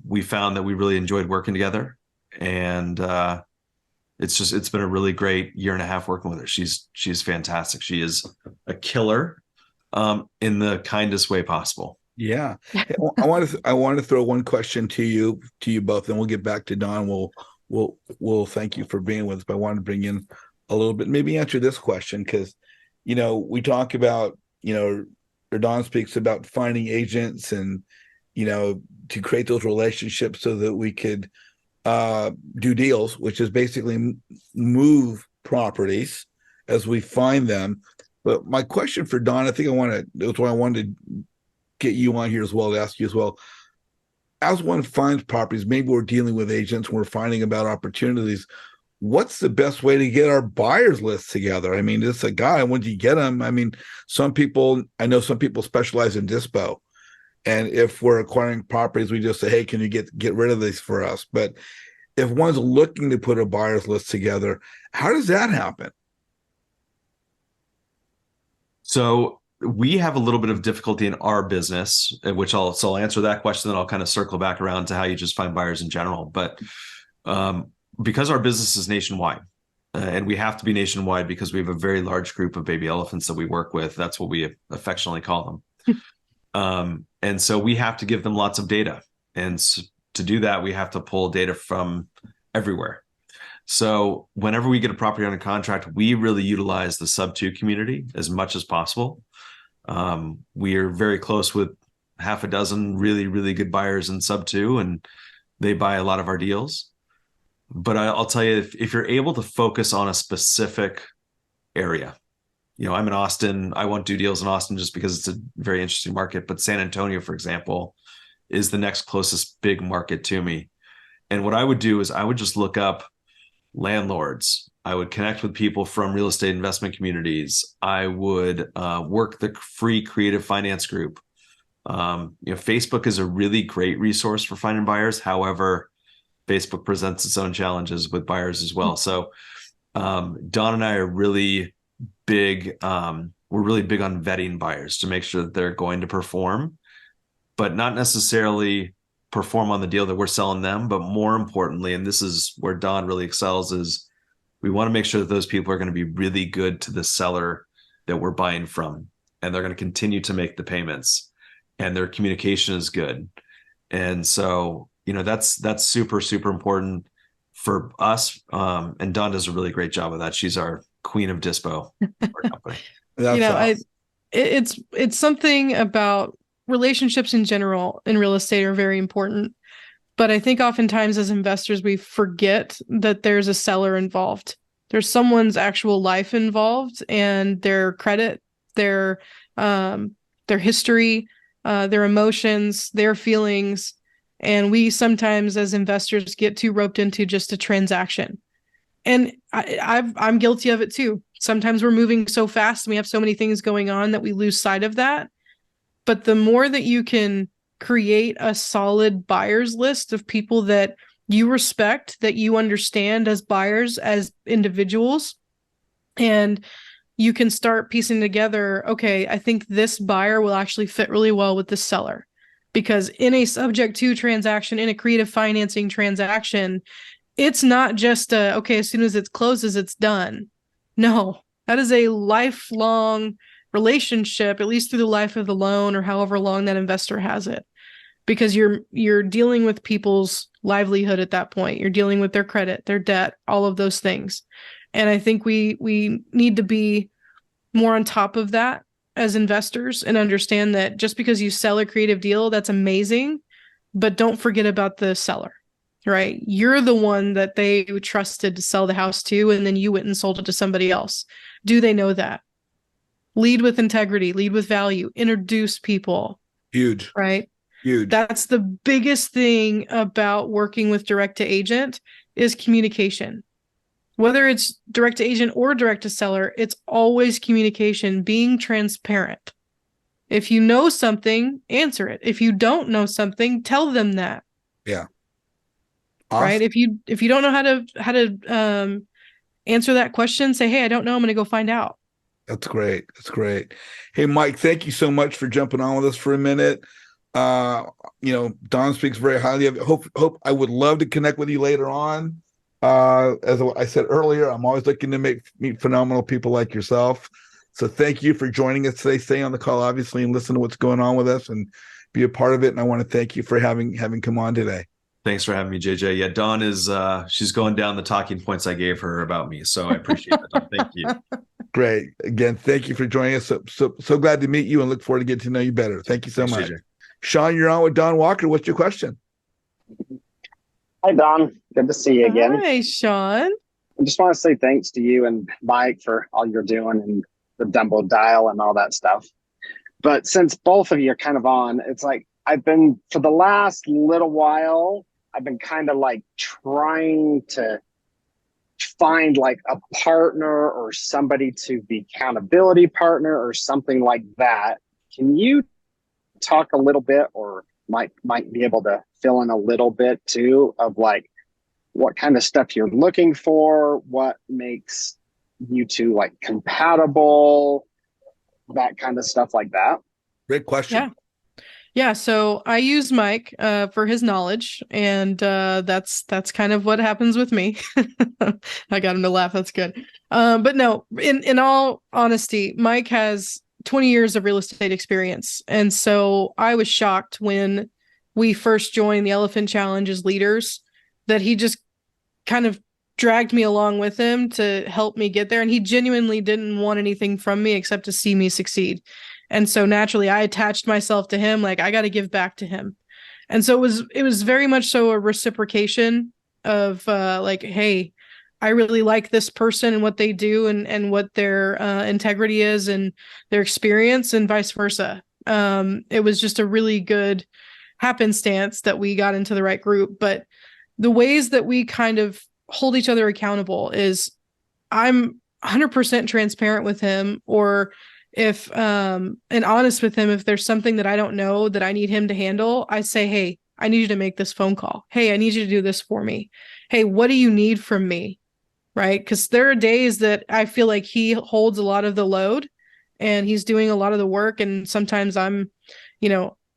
Speaker 3: we found that we really enjoyed working together. And it's been a really great year and a half working with her. She's fantastic. She is a killer in the kindest way possible.
Speaker 1: Yeah. I want to throw one question to you both, and we'll get back to Dawn. We'll thank you for being with us, but I want to bring in a little bit, maybe answer this question, because we talk about, or Dawn speaks about finding agents and to create those relationships so that we could do deals, which is basically move properties as we find them. But my question for Dawn, that's why I wanted to get you on here as well, to ask you as well. As one finds properties, maybe we're dealing with agents, we're finding about opportunities. What's the best way to get our buyers list together? I mean, it's a guy, when do you get them? I mean, I know some people specialize in dispo. And if we're acquiring properties, we just say, hey, can you get rid of these for us? But if one's looking to put a buyer's list together, how does that happen?
Speaker 3: So we have a little bit of difficulty in our business, which I'll answer that question, then I'll kind of circle back around to how you just find buyers in general. But because our business is nationwide, and we have to be nationwide because we have a very large group of baby elephants that we work with. That's what we affectionately call them. And so we have to give them lots of data. And to do that, we have to pull data from everywhere. So whenever we get a property under contract, we really utilize the sub-2 community as much as possible. We are very close with half a dozen really, really good buyers in sub-2, and they buy a lot of our deals. But I'll tell you, if you're able to focus on a specific area, I'm in Austin. I won't do deals in Austin just because it's a very interesting market. But San Antonio, for example, is the next closest big market to me. And what I would do is I would just look up landlords. I would connect with people from real estate investment communities. I would work the free creative finance group. Facebook is a really great resource for finding buyers. However, Facebook presents its own challenges with buyers as well. So Dawn and I are really big. We're really big on vetting buyers to make sure that they're going to perform, but not necessarily perform on the deal that we're selling them. But more importantly, and this is where Dawn really excels, is we want to make sure that those people are going to be really good to the seller that we're buying from, and they're going to continue to make the payments, and their communication is good. And so, that's super, super important for us. And Dawn does a really great job of that. She's our queen of dispo for our company.
Speaker 2: It's something about relationships in general in real estate are very important. But I think oftentimes as investors, we forget that there's a seller involved. There's someone's actual life involved, and their credit, their history, their emotions, their feelings. And we sometimes as investors get too roped into just a transaction. And I'm guilty of it too. Sometimes we're moving so fast and we have so many things going on that we lose sight of that. But the more that you can create a solid buyer's list of people that You respect that you understand as buyers, as individuals, and you can start piecing together, okay, I think this buyer will actually fit really well with this seller. Because in a subject to transaction, in a creative financing transaction, it's not just okay, as soon as it closes, it's done. No, that is a lifelong relationship, at least through the life of the loan or however long that investor has it. Because you're dealing with people's livelihood at that point. You're dealing with their credit, their debt, all of those things. And I think we need to be more on top of that as investors and understand that just because you sell a creative deal, that's amazing, but don't forget about the seller, right? You're the one that they trusted to sell the house to, and then you went and sold it to somebody else. Do they know that? Lead with integrity, lead with value, introduce people.
Speaker 1: Huge.
Speaker 2: Right?
Speaker 1: Huge.
Speaker 2: That's the biggest thing about working with direct to agent is communication. Whether it's direct to agent or direct to seller, it's always communication, being transparent. If you know something, answer it. If you don't know something, tell them that.
Speaker 1: Yeah. Awesome.
Speaker 2: Right? If you don't know how to answer that question, say, hey, I don't know, I'm going to go find out.
Speaker 1: That's great. That's great. Hey, Mike, thank you so much for jumping on with us for a minute. Don speaks very highly of you. Hope I would love to connect with you later on. As I said earlier, I'm always looking to meet phenomenal people like yourself. So thank you for joining us today. Stay on the call, obviously, and listen to what's going on with us and be a part of it. And I want to thank you for having come on today.
Speaker 3: Thanks for having me, JJ. Yeah, Dawn is she's going down the talking points I gave her about me. So I appreciate it. Thank you.
Speaker 1: Great. Again, thank you for joining us. So glad to meet you and look forward to getting to know you better. Thank you so much. JJ. Sean, you're on with Don Walker. What's your question?
Speaker 4: Hi, Don. Good to see you again.
Speaker 2: Hi, Sean.
Speaker 4: I just want to say thanks to you and Mike for all you're doing and the Dumbo dial and all that stuff. But since both of you are kind of on, it's like I've been, for the last little while, I've been kind of like trying to find like a partner or somebody to be accountability partner or something like that. Can you talk a little bit, or might be able to fill in a little bit too, of like what kind of stuff you're looking for, what makes you two like compatible, that kind of stuff like that?
Speaker 1: Great question.
Speaker 2: Yeah. So I use Mike for his knowledge, and that's kind of what happens with me. I got him to laugh. That's good. But no, in all honesty, Mike has 20 years of real estate experience. And so I was shocked when we first joined the Elephant Challenge as leaders that he just kind of dragged me along with him to help me get there. And he genuinely didn't want anything from me except to see me succeed. And so naturally I attached myself to him. Like, I got to give back to him. And so it was very much so a reciprocation of like, hey, I really like this person and what they do and what their integrity is and their experience, and vice versa. It was just a really good happenstance that we got into the right group. But the ways that we kind of hold each other accountable is I'm 100% transparent with him, or if and honest with him. If there's something that I don't know that I need him to handle, I say, hey, I need you to make this phone call. Hey, I need you to do this for me. Hey, what do you need from me? Right? Because there are days that I feel like he holds a lot of the load and he's doing a lot of the work. And sometimes I'm,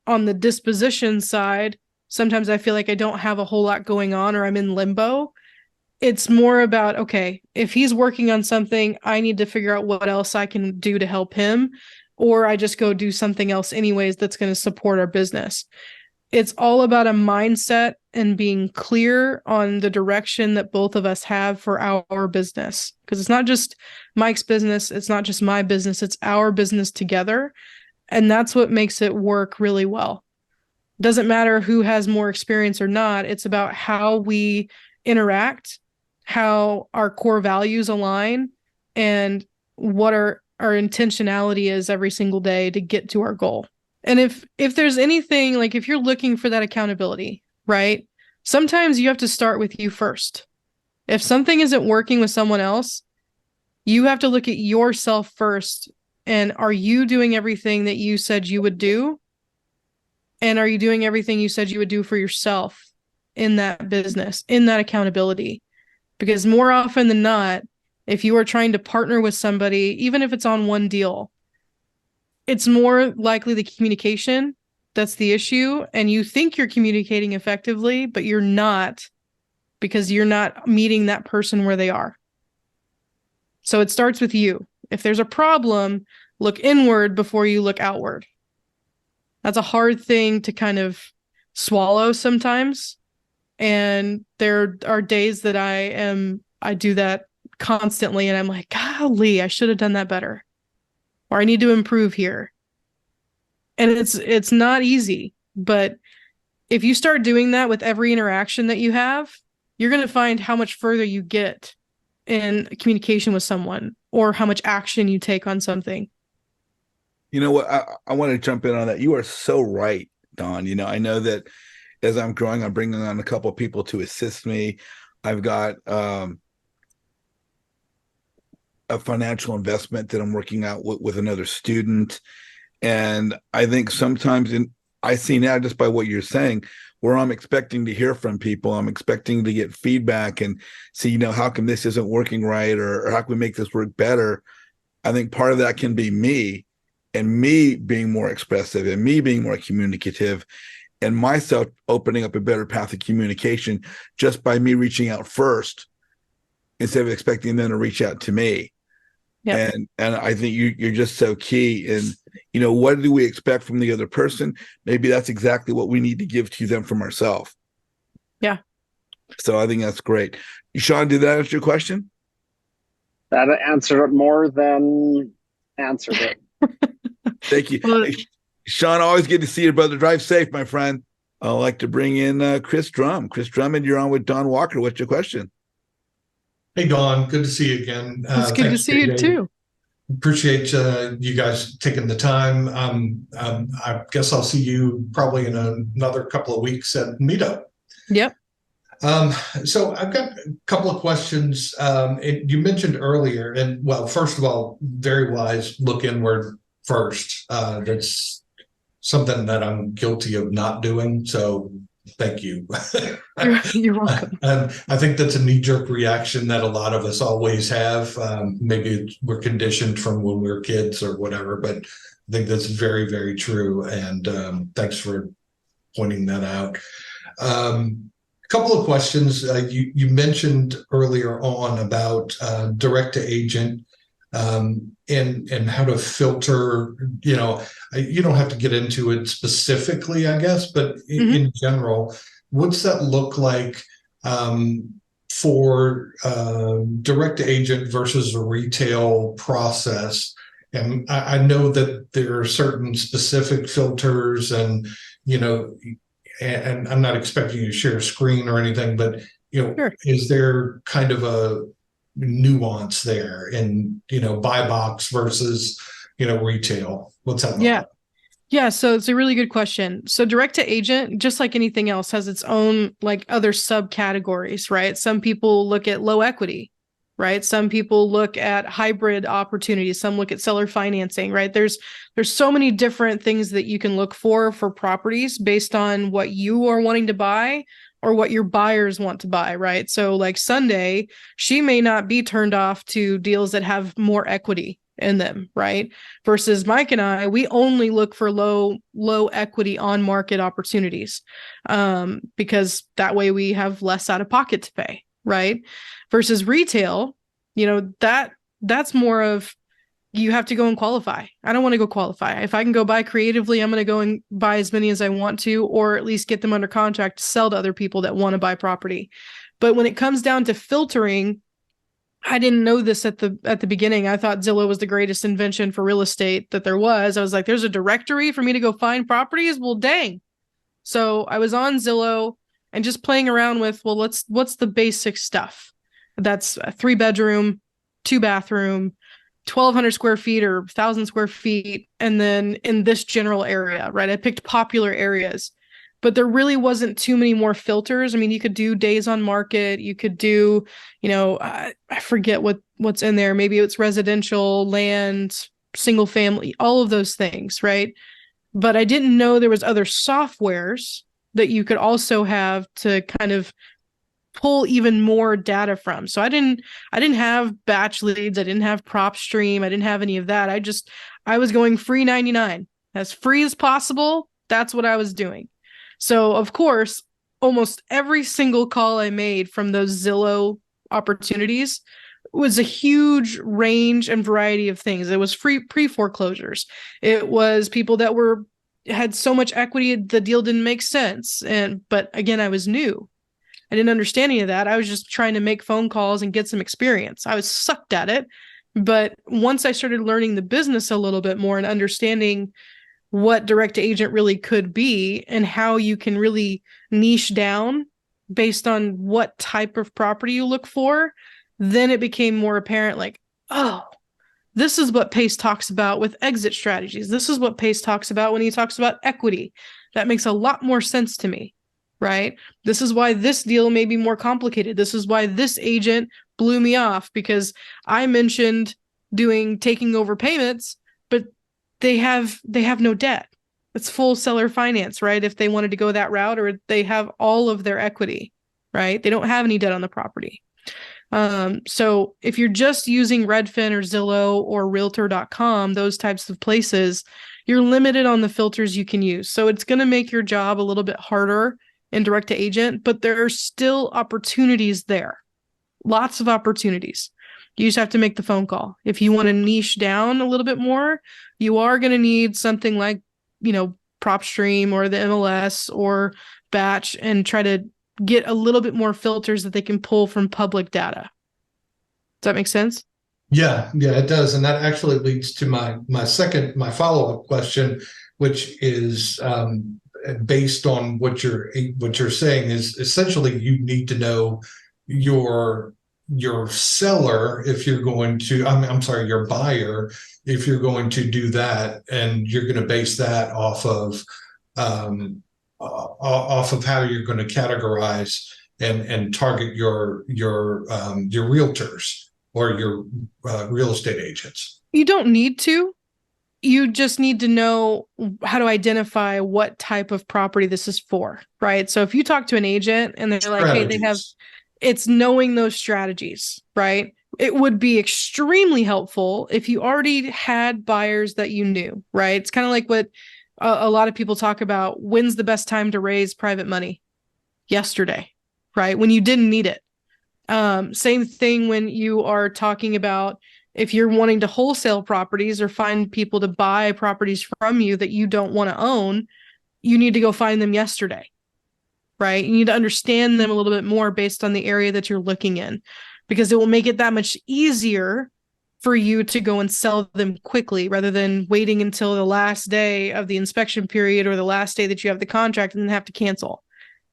Speaker 2: on the disposition side, sometimes I feel like I don't have a whole lot going on, or I'm in limbo. It's more about, okay, if he's working on something, I need to figure out what else I can do to help him, or I just go do something else anyways that's going to support our business. It's all about a mindset and being clear on the direction that both of us have for our business. Because it's not just Mike's business, it's not just my business, it's our business together. And that's what makes it work really well. Doesn't matter who has more experience or not, it's about how we interact, how our core values align, and what our intentionality is every single day to get to our goal. And if there's anything, like if you're looking for that accountability, right? Sometimes you have to start with you first. If something isn't working with someone else, you have to look at yourself first. And are you doing everything that you said you would do? And are you doing everything you said you would do for yourself? in that business, in that accountability. Because more often than not, if you are trying to partner with somebody, even if it's on one deal, it's more likely the communication that's the issue. And you think you're communicating effectively, but you're not, because you're not meeting that person where they are. So it starts with you. If there's a problem, look inward before you look outward. That's a hard thing to kind of swallow sometimes. And there are days that I do that constantly, and I'm like, golly, I should have done that better. Or I need to improve here. And it's not easy, but if you start doing that with every interaction that you have, you're going to find how much further you get in communication with someone, or how much action you take on something.
Speaker 1: You know what? I want to jump in on that. You are so right, Don. You know, I know that as I'm growing, I'm bringing on a couple of people to assist me. I've got a financial investment that I'm working out with another student. And I think sometimes I see now, just by what you're saying, where I'm expecting to hear from people, I'm expecting to get feedback and see, you know, how come this isn't working right, or how can we make this work better? I think part of that can be me, and me being more expressive, and me being more communicative, and myself opening up a better path of communication just by me reaching out first, instead of expecting them to reach out to me.
Speaker 2: Yep.
Speaker 1: And I think you're just so key in, you know, what do we expect from the other person? Maybe that's exactly what we need to give to them from ourselves.
Speaker 2: Yeah.
Speaker 1: So I think that's great. Sean, did that answer your question?
Speaker 4: That answered it more than answered it.
Speaker 1: Thank you.
Speaker 2: Well,
Speaker 1: Hey, Sean, always good to see your brother. Drive safe, my friend. I'd like to bring in Chris Drum. Chris Drummond, you're on with Don Walker. What's your question?
Speaker 5: Hey, Dawn. Good to see you again.
Speaker 2: it's good to
Speaker 5: Thanks,
Speaker 2: see you
Speaker 5: JJ.
Speaker 2: too.
Speaker 5: Appreciate you guys taking the time. I guess I'll see you probably in another couple of weeks at Meetup.
Speaker 2: Yep.
Speaker 5: So I've got a couple of questions. You mentioned earlier, and well, first of all, very wise, look inward first. That's something that I'm guilty of not doing. So thank you.
Speaker 2: You're welcome.
Speaker 5: I think that's a knee-jerk reaction that a lot of us always have. Maybe we're conditioned from when we were kids or whatever, but I think that's very, very true. And thanks for pointing that out. A couple of questions. You mentioned earlier on about direct to agent and how to filter. You know, you don't have to get into it specifically, I guess, but in general, what's that look like for direct to agent versus a retail process? And I know that there are certain specific filters, and you know, and I'm not expecting you to share a screen or anything, but you know,
Speaker 2: Sure.
Speaker 5: Is there kind of a nuance there in, you know, buy box versus, you know, retail? What's that look
Speaker 2: Yeah.
Speaker 5: like?
Speaker 2: Yeah, so it's a really good question. So direct to agent, just like anything else, has its own like other subcategories, right? Some people look at low equity, right? Some people look at hybrid opportunities. Some look at seller financing, right? There's so many different things that you can look for properties based on what you are wanting to buy or what your buyers want to buy, right? So like Sunday, she may not be turned off to deals that have more equity in them, right? Versus Mike and I, we only look for low equity on market opportunities, because that way we have less out of pocket to pay, right? Versus retail, you know, that's more of, you have to go and qualify. I don't want to go qualify. If I can go buy creatively, I'm going to go and buy as many as I want to, or at least get them under contract to sell to other people that want to buy property. But when it comes down to filtering, I didn't know this at the beginning. I thought Zillow was the greatest invention for real estate that there was. I was like, there's a directory for me to go find properties? Well, dang. So I was on Zillow and just playing around with, well, what's the basic stuff? That's a 3-bedroom, 2-bathroom, 1,200 square feet or 1,000 square feet. And then in this general area, right? I picked popular areas, but there really wasn't too many more filters. I mean, you could do days on market. You could do, you know, I forget what's in there. Maybe it's residential, land, single family, all of those things, right? But I didn't know there was other softwares that you could also have to kind of pull even more data from. So I didn't have batch leads, I didn't have PropStream, I didn't have any of that. I was going free 99, as free as possible. That's what I was doing. So of course, almost every single call I made from those Zillow opportunities was a huge range and variety of things. It was free pre-foreclosures. It was people that had so much equity the deal didn't make sense. But again, I was new. I didn't understand any of that. I was just trying to make phone calls and get some experience. I was sucked at it. But once I started learning the business a little bit more and understanding what direct to agent really could be and how you can really niche down based on what type of property you look for, then it became more apparent, like, oh, this is what Pace talks about with exit strategies. This is what Pace talks about when he talks about equity. That makes a lot more sense to me, right? This is why this deal may be more complicated. This is why this agent blew me off, because I mentioned taking over payments, but they have no debt. It's full seller finance, right? If they wanted to go that route, or they have all of their equity, right? They don't have any debt on the property. So if you're just using Redfin or Zillow or Realtor.com, those types of places, you're limited on the filters you can use. So it's going to make your job a little bit harder in direct to agent, but there are still opportunities there. Lots of opportunities. You just have to make the phone call. If you want to niche down a little bit more, you are going to need something like, PropStream or the MLS or Batch, and try to get a little bit more filters that they can pull from public data. Does that make sense?
Speaker 5: Yeah, it does. And that actually leads to my follow-up question, which is based on what you're saying, is essentially you need to know your seller if you're going to, I'm sorry, your buyer, if you're going to do that, and you're going to base that off of how you're going to categorize and target your realtors or your real estate agents.
Speaker 2: You don't need to. You just need to know how to identify what type of property this is for, right? So if you talk to an agent and they're like, hey, it's knowing those strategies, right? It would be extremely helpful if you already had buyers that you knew, right? It's kind of like what a lot of people talk about. When's the best time to raise private money? Yesterday, right? When you didn't need it. Same thing when you are talking about if you're wanting to wholesale properties or find people to buy properties from you that you don't want to own, you need to go find them yesterday, right? You need to understand them a little bit more based on the area that you're looking in, because it will make it that much easier for you to go and sell them quickly rather than waiting until the last day of the inspection period or the last day that you have the contract and then have to cancel,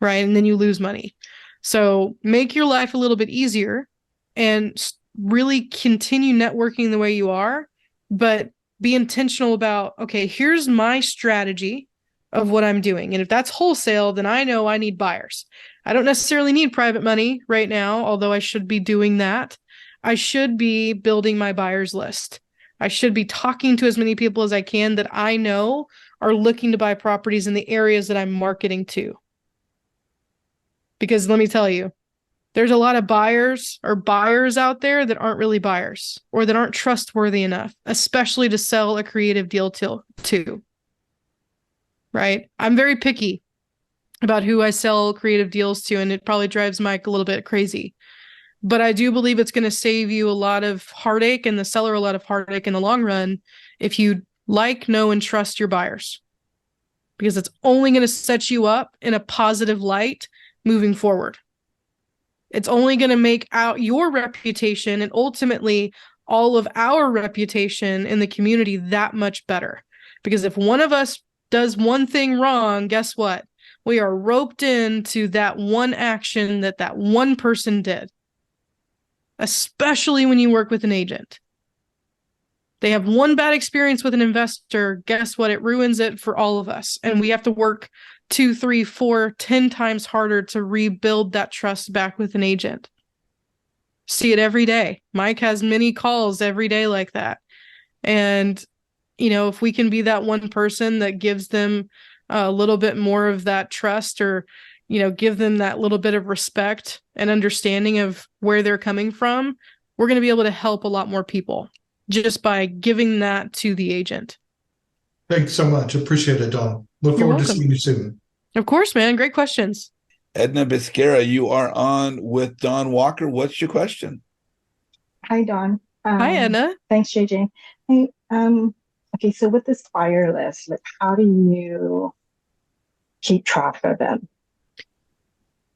Speaker 2: right? And then you lose money. So make your life a little bit easier and really continue networking the way you are, but be intentional about, okay, here's my strategy of what I'm doing. And if that's wholesale, then I know I need buyers. I don't necessarily need private money right now, although I should be doing that. I should be building my buyers list. I should be talking to as many people as I can that I know are looking to buy properties in the areas that I'm marketing to. Because let me tell you, there's a lot of buyers out there that aren't really buyers or that aren't trustworthy enough, especially to sell a creative deal to. Right? I'm very picky about who I sell creative deals to, and it probably drives Mike a little bit crazy. But I do believe it's going to save you a lot of heartache and the seller a lot of heartache in the long run if you know, and trust your buyers. Because it's only going to set you up in a positive light moving forward. It's only going to make out your reputation and ultimately all of our reputation in the community that much better. Because if one of us does one thing wrong, guess what? We are roped into that one action that one person did. Especially when you work with an agent. They have one bad experience with an investor. Guess what? It ruins it for all of us. And we have to work 2, 3, 4, 10 times harder to rebuild that trust back with an agent. See it every day. Mike has many calls every day like that. And, if we can be that one person that gives them a little bit more of that trust, or, give them that little bit of respect and understanding of where they're coming from, we're going to be able to help a lot more people just by giving that to the agent.
Speaker 5: Thanks so much. Appreciate it, Don. Look
Speaker 2: You're
Speaker 5: forward to
Speaker 2: welcome.
Speaker 5: seeing you soon.
Speaker 2: Of course, man. Great questions.
Speaker 1: Edna Biscara, you are on with Don Walker. What's your question?
Speaker 6: Hi, Don.
Speaker 2: Hi, Edna.
Speaker 6: Thanks, JJ. Hey, okay, so with this buyer list, like, how do you keep track of them?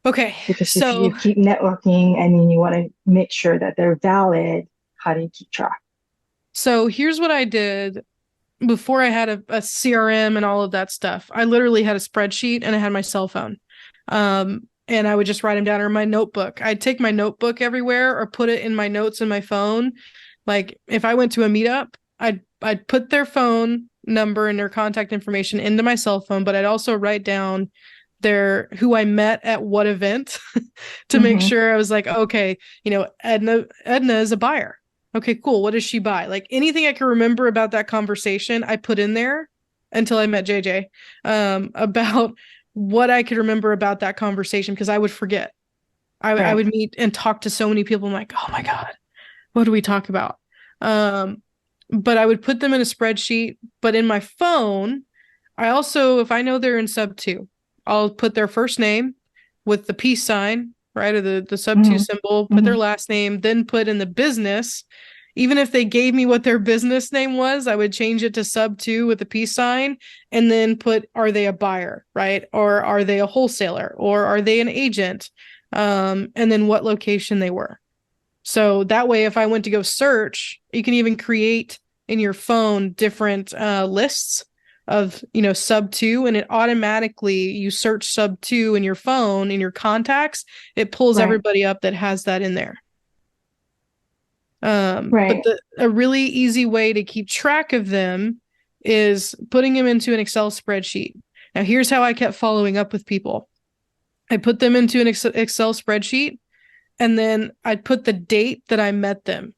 Speaker 2: Okay,
Speaker 6: Because if
Speaker 2: so
Speaker 6: you keep networking and then you want to make sure that they're valid, how do you keep track?
Speaker 2: So here's what I did before I had a CRM and all of that stuff. I literally had a spreadsheet and I had my cell phone. And I would just write them down, or my notebook. I'd take my notebook everywhere or put it in my notes in my phone. Like if I went to a meetup, I'd put their phone number and their contact information into my cell phone, but I'd also write down who I met at what event to make sure I was like, okay, Edna is a buyer. Okay, cool. What does she buy? Like anything I can remember about that conversation, I put in there until I met JJ, about what I could remember about that conversation, because I would forget. I would meet and talk to so many people. I'm like, oh my God, what do we talk about? But I would put them in a spreadsheet, but in my phone, I also, if I know they're in sub 2, I'll put their first name with the peace sign, right? Or the sub 2 symbol, put their last name, then put in the business. Even if they gave me what their business name was, I would change it to sub 2 with the peace sign, and then put, are they a buyer, right? Or are they a wholesaler? Or are they an agent? And then what location they were. So that way, if I went to go search, you can even create in your phone different lists of, sub 2, and it automatically, you search sub 2 in your phone, in your contacts, it pulls everybody up that has that in there. But a really easy way to keep track of them is putting them into an Excel spreadsheet. Now, here's how I kept following up with people. I put them into an Excel spreadsheet, and then I'd put the date that I met them.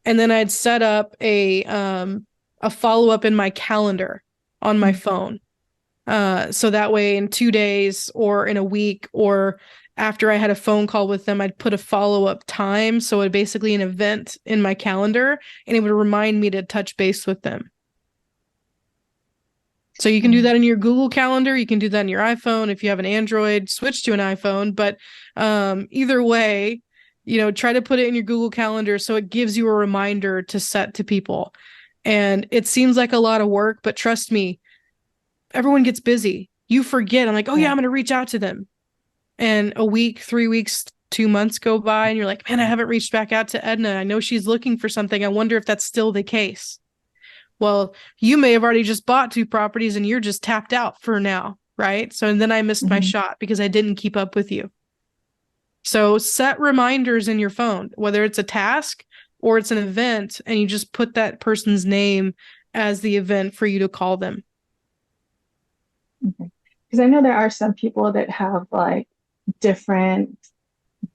Speaker 2: And then I'd set up a follow-up in my calendar on my phone. So that way in 2 days or in a week, or after I had a phone call with them, I'd put a follow-up time. So it basically an event in my calendar, and it would remind me to touch base with them. So you can do that in your Google Calendar. You can do that in your iPhone. If you have an Android, switch to an iPhone. But either way, try to put it in your Google Calendar so it gives you a reminder to set to people. And it seems like a lot of work, but trust me, everyone gets busy. You forget. I'm like, oh yeah, I'm going to reach out to them. And a week, 3 weeks, 2 months go by, and you're like, man, I haven't reached back out to Edna. I know she's looking for something. I wonder if that's still the case. Well, you may have already just bought 2 properties and you're just tapped out for now, right? So and then I missed my shot because I didn't keep up with you. So set reminders in your phone, whether it's a task or it's an event, and you just put that person's name as the event for you to call them.
Speaker 6: Because I know there are some people that have like different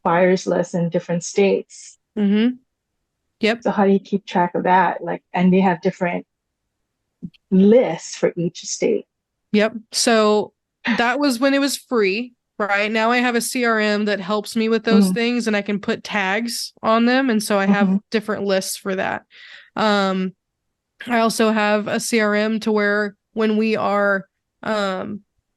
Speaker 6: buyers lists in different states.
Speaker 2: Yep.
Speaker 6: So how do you keep track of that? Like, and they have different lists for each state.
Speaker 2: Yep. So that was when it was free, right? Now I have a CRM that helps me with those things, and I can put tags on them. And so I have different lists for that. I also have a CRM to where when we are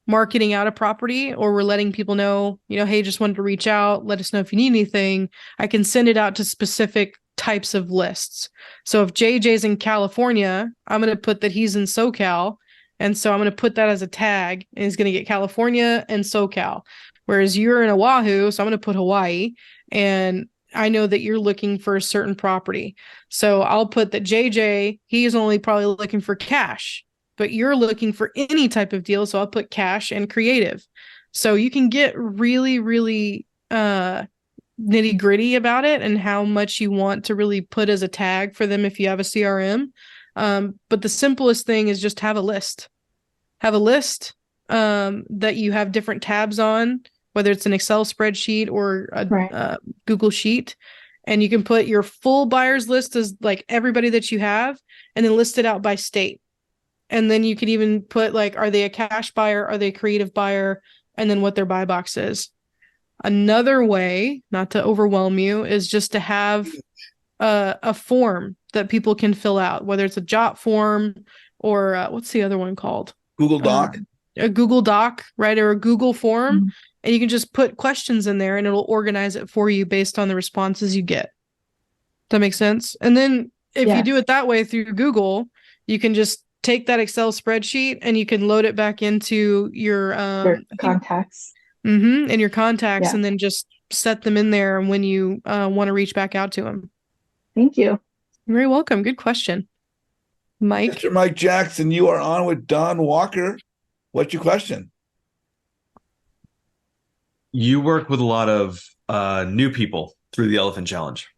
Speaker 2: marketing out a property, or we're letting people know, hey, just wanted to reach out, let us know if you need anything, I can send it out to specific types of lists. So if JJ's in California, I'm going to put that he's in SoCal. And so I'm going to put that as a tag, and he's going to get California and SoCal. Whereas you're in Oahu, so I'm going to put Hawaii, and I know that you're looking for a certain property. So I'll put that JJ, he is only probably looking for cash, but you're looking for any type of deal. So I'll put cash and creative. So you can get really, really nitty gritty about it and how much you want to really put as a tag for them if you have a CRM. But the simplest thing is just have a list. Have a list that you have different tabs on, whether it's an Excel spreadsheet or a Google Sheet. And you can put your full buyers list as like everybody that you have, and then list it out by state. And then you could even put like, are they a cash buyer? Are they a creative buyer? And then what their buy box is. Another way, not to overwhelm you, is just to have a form that people can fill out, whether it's a Jot form or what's the other one called?
Speaker 1: Google Doc.
Speaker 2: A Google Doc, right? Or a Google form.
Speaker 6: Mhm.
Speaker 2: And you can just put questions in there and it'll organize it for you based on the responses you get. That makes sense? And then if you
Speaker 6: Yes.
Speaker 2: do it that way through Google, you can just take that Excel spreadsheet and you can load it back into your
Speaker 6: Your contacts.
Speaker 2: and your contacts,
Speaker 6: Yeah.
Speaker 2: and then just set them in there when you want to reach back out to them.
Speaker 6: Thank you.
Speaker 2: You're very welcome. Good question, Mike.
Speaker 1: Mr. Mike Jackson, you are on with Don Walker. What's your question?
Speaker 3: You work with a lot of new people through the Elephant Challenge.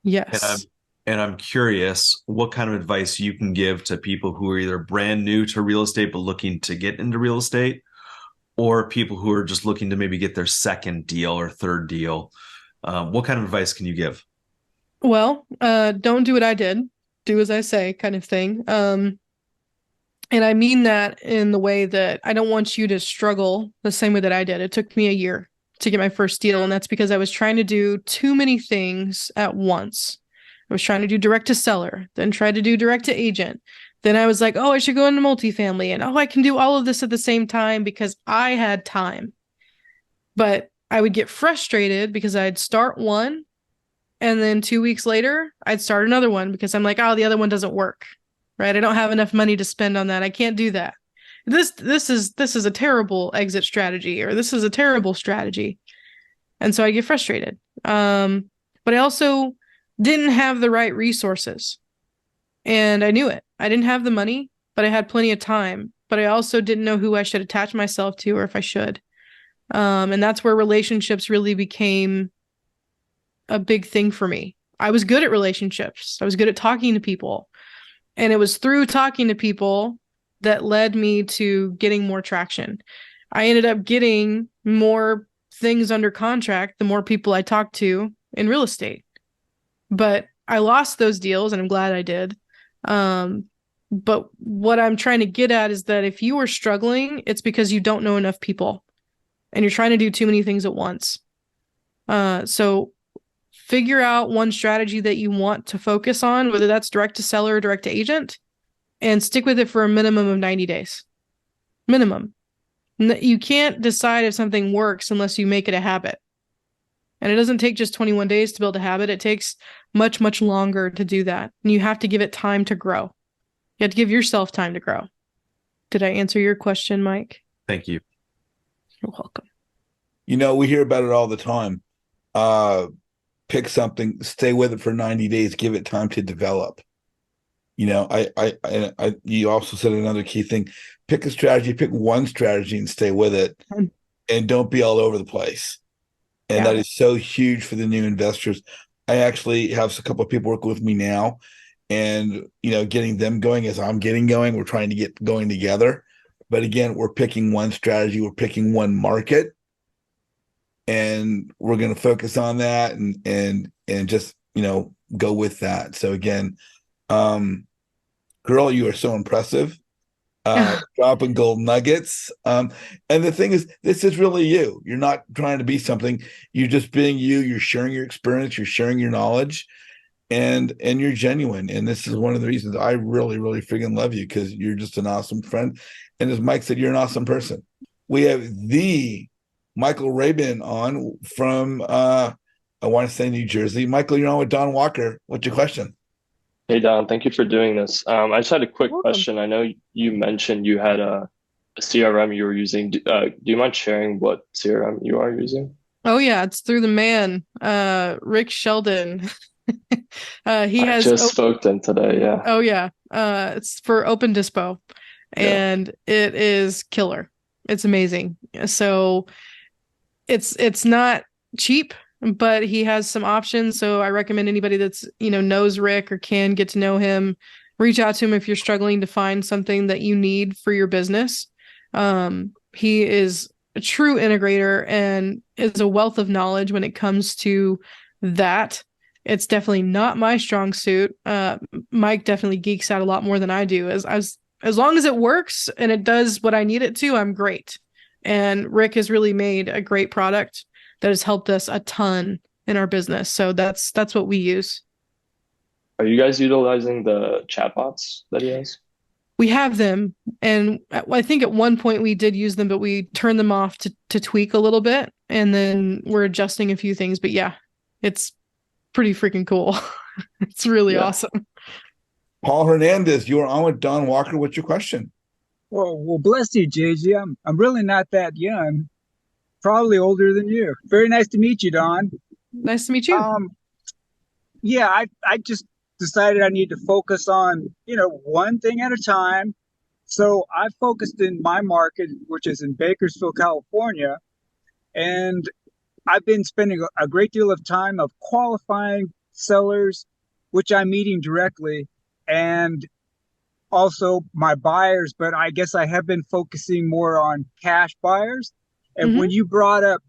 Speaker 2: Yes.
Speaker 3: And I'm curious what kind of advice you can give to people who are either brand new to real estate but looking to get into real estate, or people who are just looking to maybe get their second deal or third deal. What kind of advice can you give?
Speaker 2: Well, don't do what I did. Do as I say, kind of thing. And I mean that in the way that I don't want you to struggle the same way that I did. It took me a year to get my first deal, and that's because I was trying to do too many things at once. I was trying to do direct to seller, then tried to do direct to agent. Then I was like, oh, I should go into multifamily, and oh, I can do all of this at the same time because I had time. But I would get frustrated because I'd start one, and then 2 weeks later, I'd start another one because I'm like, oh, the other one doesn't work, right? I don't have enough money to spend on that. I can't do that. This is a terrible exit strategy, or this is a terrible strategy. And so I get frustrated. But I also didn't have the right resources. And I knew it. I didn't have the money, but I had plenty of time. But I also didn't know who I should attach myself to or if I should. And that's where relationships really became a big thing for me. I was good at relationships. I was good at talking to people. And it was through talking to people that led me to getting more traction. I ended up getting more things under contract the more people I talked to in real estate. But I lost those deals, and I'm glad I did. But what I'm trying to get at is that if you are struggling, it's because you don't know enough people and you're trying to do too many things at once. So figure out one strategy that you want to focus on, whether that's direct to seller or direct to agent, and stick with it for a minimum of 90 days. Minimum. You can't decide if something works unless you make it a habit. And it doesn't take just 21 days to build a habit. It takes much, much longer to do that. And you have to give it time to grow. You have to give yourself time to grow. Did I answer your question, Mike?
Speaker 3: Thank you.
Speaker 2: You're welcome.
Speaker 1: You know, we hear about it all the time. Pick something, stay with it for 90 days, give it time to develop. You know, you also said another key thing: pick a strategy, pick one strategy and stay with it, and don't be all over the place. And that is so huge for the new investors. I actually have a couple of people working with me now, and, you know, getting them going as I'm getting going. We're trying to get going together. But again, we're picking one strategy, we're picking one market, and we're going to focus on that and just, you know, go with that. So again, girl, you are so impressive. Dropping gold nuggets. And the thing is, this is really you. You're not trying to be something. You're just being you. You're sharing your experience. You're sharing your knowledge, and you're genuine. And this is one of the reasons I really, really freaking love you, because you're just an awesome friend. And as Mike said, you're an awesome person. We have the Michael Rabin on from, I want to say New Jersey. Michael, you're on with Don Walker. What's your question?
Speaker 7: Hey Don, thank you for doing this. I just had a quick
Speaker 2: Welcome.
Speaker 7: question. I know you mentioned you had a CRM you were using. Do you mind sharing what CRM you are using?
Speaker 2: Oh yeah, it's through the man, Rick Sheldon. He
Speaker 7: I
Speaker 2: has
Speaker 7: just spoke to him today. Yeah.
Speaker 2: Oh yeah. It's for Open Dispo, and it is killer. It's amazing. So it's not cheap, but he has some options. So I recommend anybody that's, you know, knows Rick or can get to know him, reach out to him if you're struggling to find something that you need for your business. He is a true integrator and is a wealth of knowledge when it comes to that. It's definitely not my strong suit. Mike definitely geeks out a lot more than I do. As as long as it works and it does what I need it to, I'm great. And Rick has really made a great product that has helped us a ton in our business. So that's what we use.
Speaker 7: Are you guys utilizing the chatbots that he has?
Speaker 2: We have them, and I think at one point we did use them, but we turned them off to tweak a little bit, and then we're adjusting a few things. But yeah, it's pretty freaking cool. It's really awesome.
Speaker 1: Paul Hernandez, you are on with Don Walker. What's your question?
Speaker 8: Well, bless you, JG. I'm really not that young. Probably older than you. Very nice to meet you, Don.
Speaker 2: Nice to meet you.
Speaker 8: Yeah, I just decided I need to focus on, one thing at a time. So I focused in my market, which is in Bakersfield, California, and I've been spending a great deal of time of qualifying sellers, which I'm meeting directly, and also my buyers, but I guess I have been focusing more on cash buyers. And when you brought up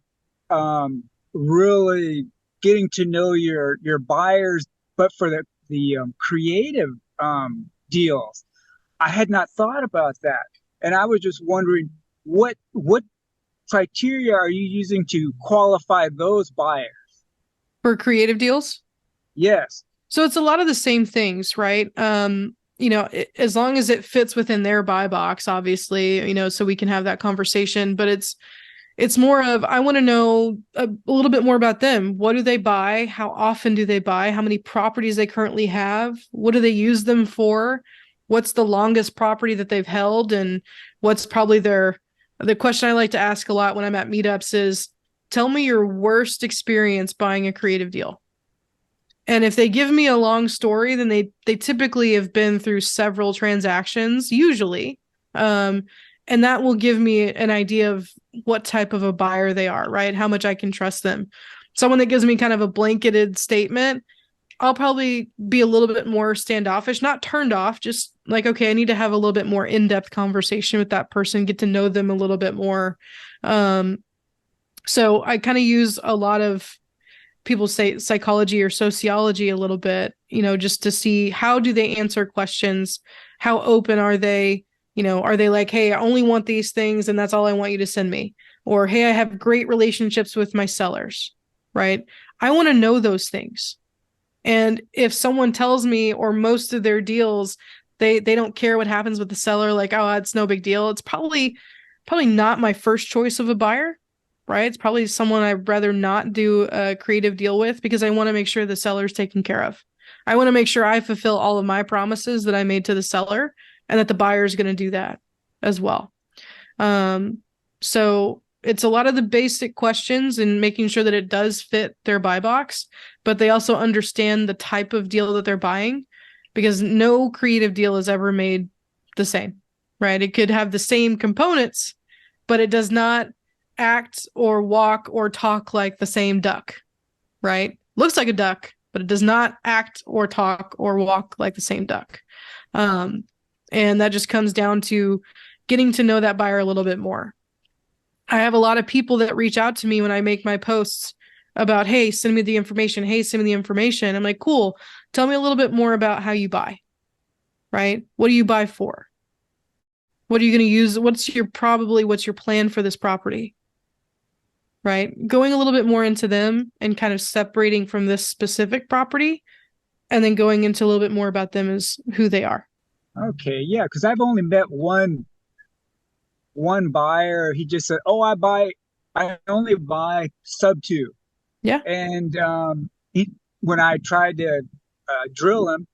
Speaker 8: really getting to know your buyers, but for the creative deals, I had not thought about that. And I was just wondering, what criteria are you using to qualify those buyers?
Speaker 2: For creative deals?
Speaker 8: Yes.
Speaker 2: So it's a lot of the same things, right? As long as it fits within their buy box, obviously, so we can have that conversation. But it's more of, I want to know a little bit more about them. What do they buy? How often do they buy? How many properties they currently have? What do they use them for? What's the longest property that they've held? And what's probably the question I like to ask a lot when I'm at meetups is, tell me your worst experience buying a creative deal. And if they give me a long story, then they typically have been through several transactions, usually. And that will give me an idea of what type of a buyer they are, right? How much I can trust them. Someone that gives me kind of a blanketed statement, I'll probably be a little bit more standoffish, not turned off, just like, okay, I need to have a little bit more in-depth conversation with that person, get to know them a little bit more. So I kind of use a lot of, people say psychology or sociology a little bit, just to see how do they answer questions, how open are they, are they like, hey, I only want these things and that's all I want you to send me, or hey, I have great relationships with my sellers, right? I want to know those things. And if someone tells me, or most of their deals, they don't care what happens with the seller, like, oh, it's no big deal, it's probably not my first choice of a buyer. Right? It's probably someone I'd rather not do a creative deal with, because I want to make sure the seller's taken care of. I want to make sure I fulfill all of my promises that I made to the seller, and that the buyer is going to do that as well. So it's a lot of the basic questions and making sure that it does fit their buy box, but they also understand the type of deal that they're buying, because no creative deal is ever made the same, right? It could have the same components, but it does not act or walk or talk like the same duck, right? Looks like a duck, but it does not act or talk or walk like the same duck. And that just comes down to getting to know that buyer a little bit more. I have a lot of people that reach out to me when I make my posts about, hey, send me the information. Hey, send me the information. I'm like, cool. Tell me a little bit more about how you buy, right? What do you buy for? What are you going to use? What's your plan for this property? Right? Going a little bit more into them and kind of separating from this specific property, and then going into a little bit more about them as who they are.
Speaker 8: Okay, yeah, because I've only met one buyer. He just said, "Oh, I only buy sub 2."
Speaker 2: Yeah.
Speaker 8: And when I tried to drill him,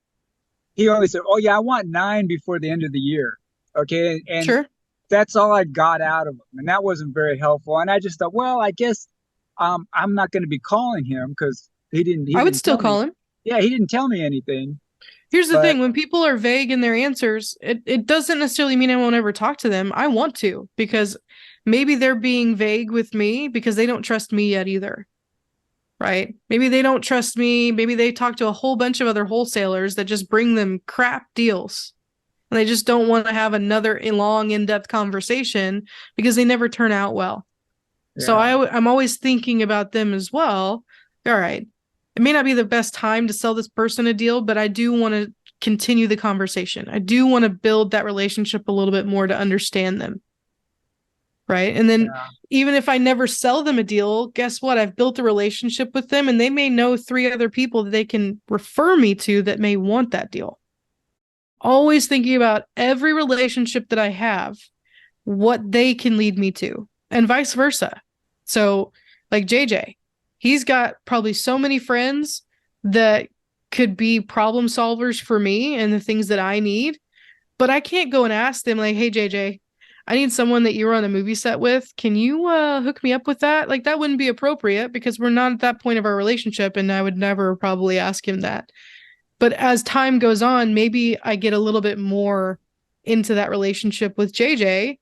Speaker 8: he only said, "Oh yeah, I want 9 before the end of the year." Okay, and
Speaker 2: sure.
Speaker 8: That's all I got out of him, and that wasn't very helpful. And I just thought, well, I guess I'm not going to be calling him, because he didn't.
Speaker 2: I would still call him.
Speaker 8: Yeah, he didn't tell me anything.
Speaker 2: Here's the thing: when people are vague in their answers, it doesn't necessarily mean I won't ever talk to them. I want to, because maybe they're being vague with me because they don't trust me yet either. Right? Maybe they don't trust me. Maybe they talk to a whole bunch of other wholesalers that just bring them crap deals. And they just don't want to have another long, in-depth conversation because they never turn out well. Yeah. So I'm always thinking about them as well. All right, it may not be the best time to sell this person a deal, but I do want to continue the conversation. I do want to build that relationship a little bit more to understand them. Right. And then even if I never sell them a deal, guess what? I've built a relationship with them and they may know 3 other people that they can refer me to that may want that deal. Always thinking about every relationship that I have, what they can lead me to, and vice versa. So like JJ, he's got probably so many friends that could be problem solvers for me and the things that I need, but I can't go and ask them like, hey, JJ, I need someone that you were on a movie set with. Can you hook me up with that? Like, that wouldn't be appropriate because we're not at that point of our relationship, and I would never probably ask him that. But as time goes on, maybe I get a little bit more into that relationship with JJ,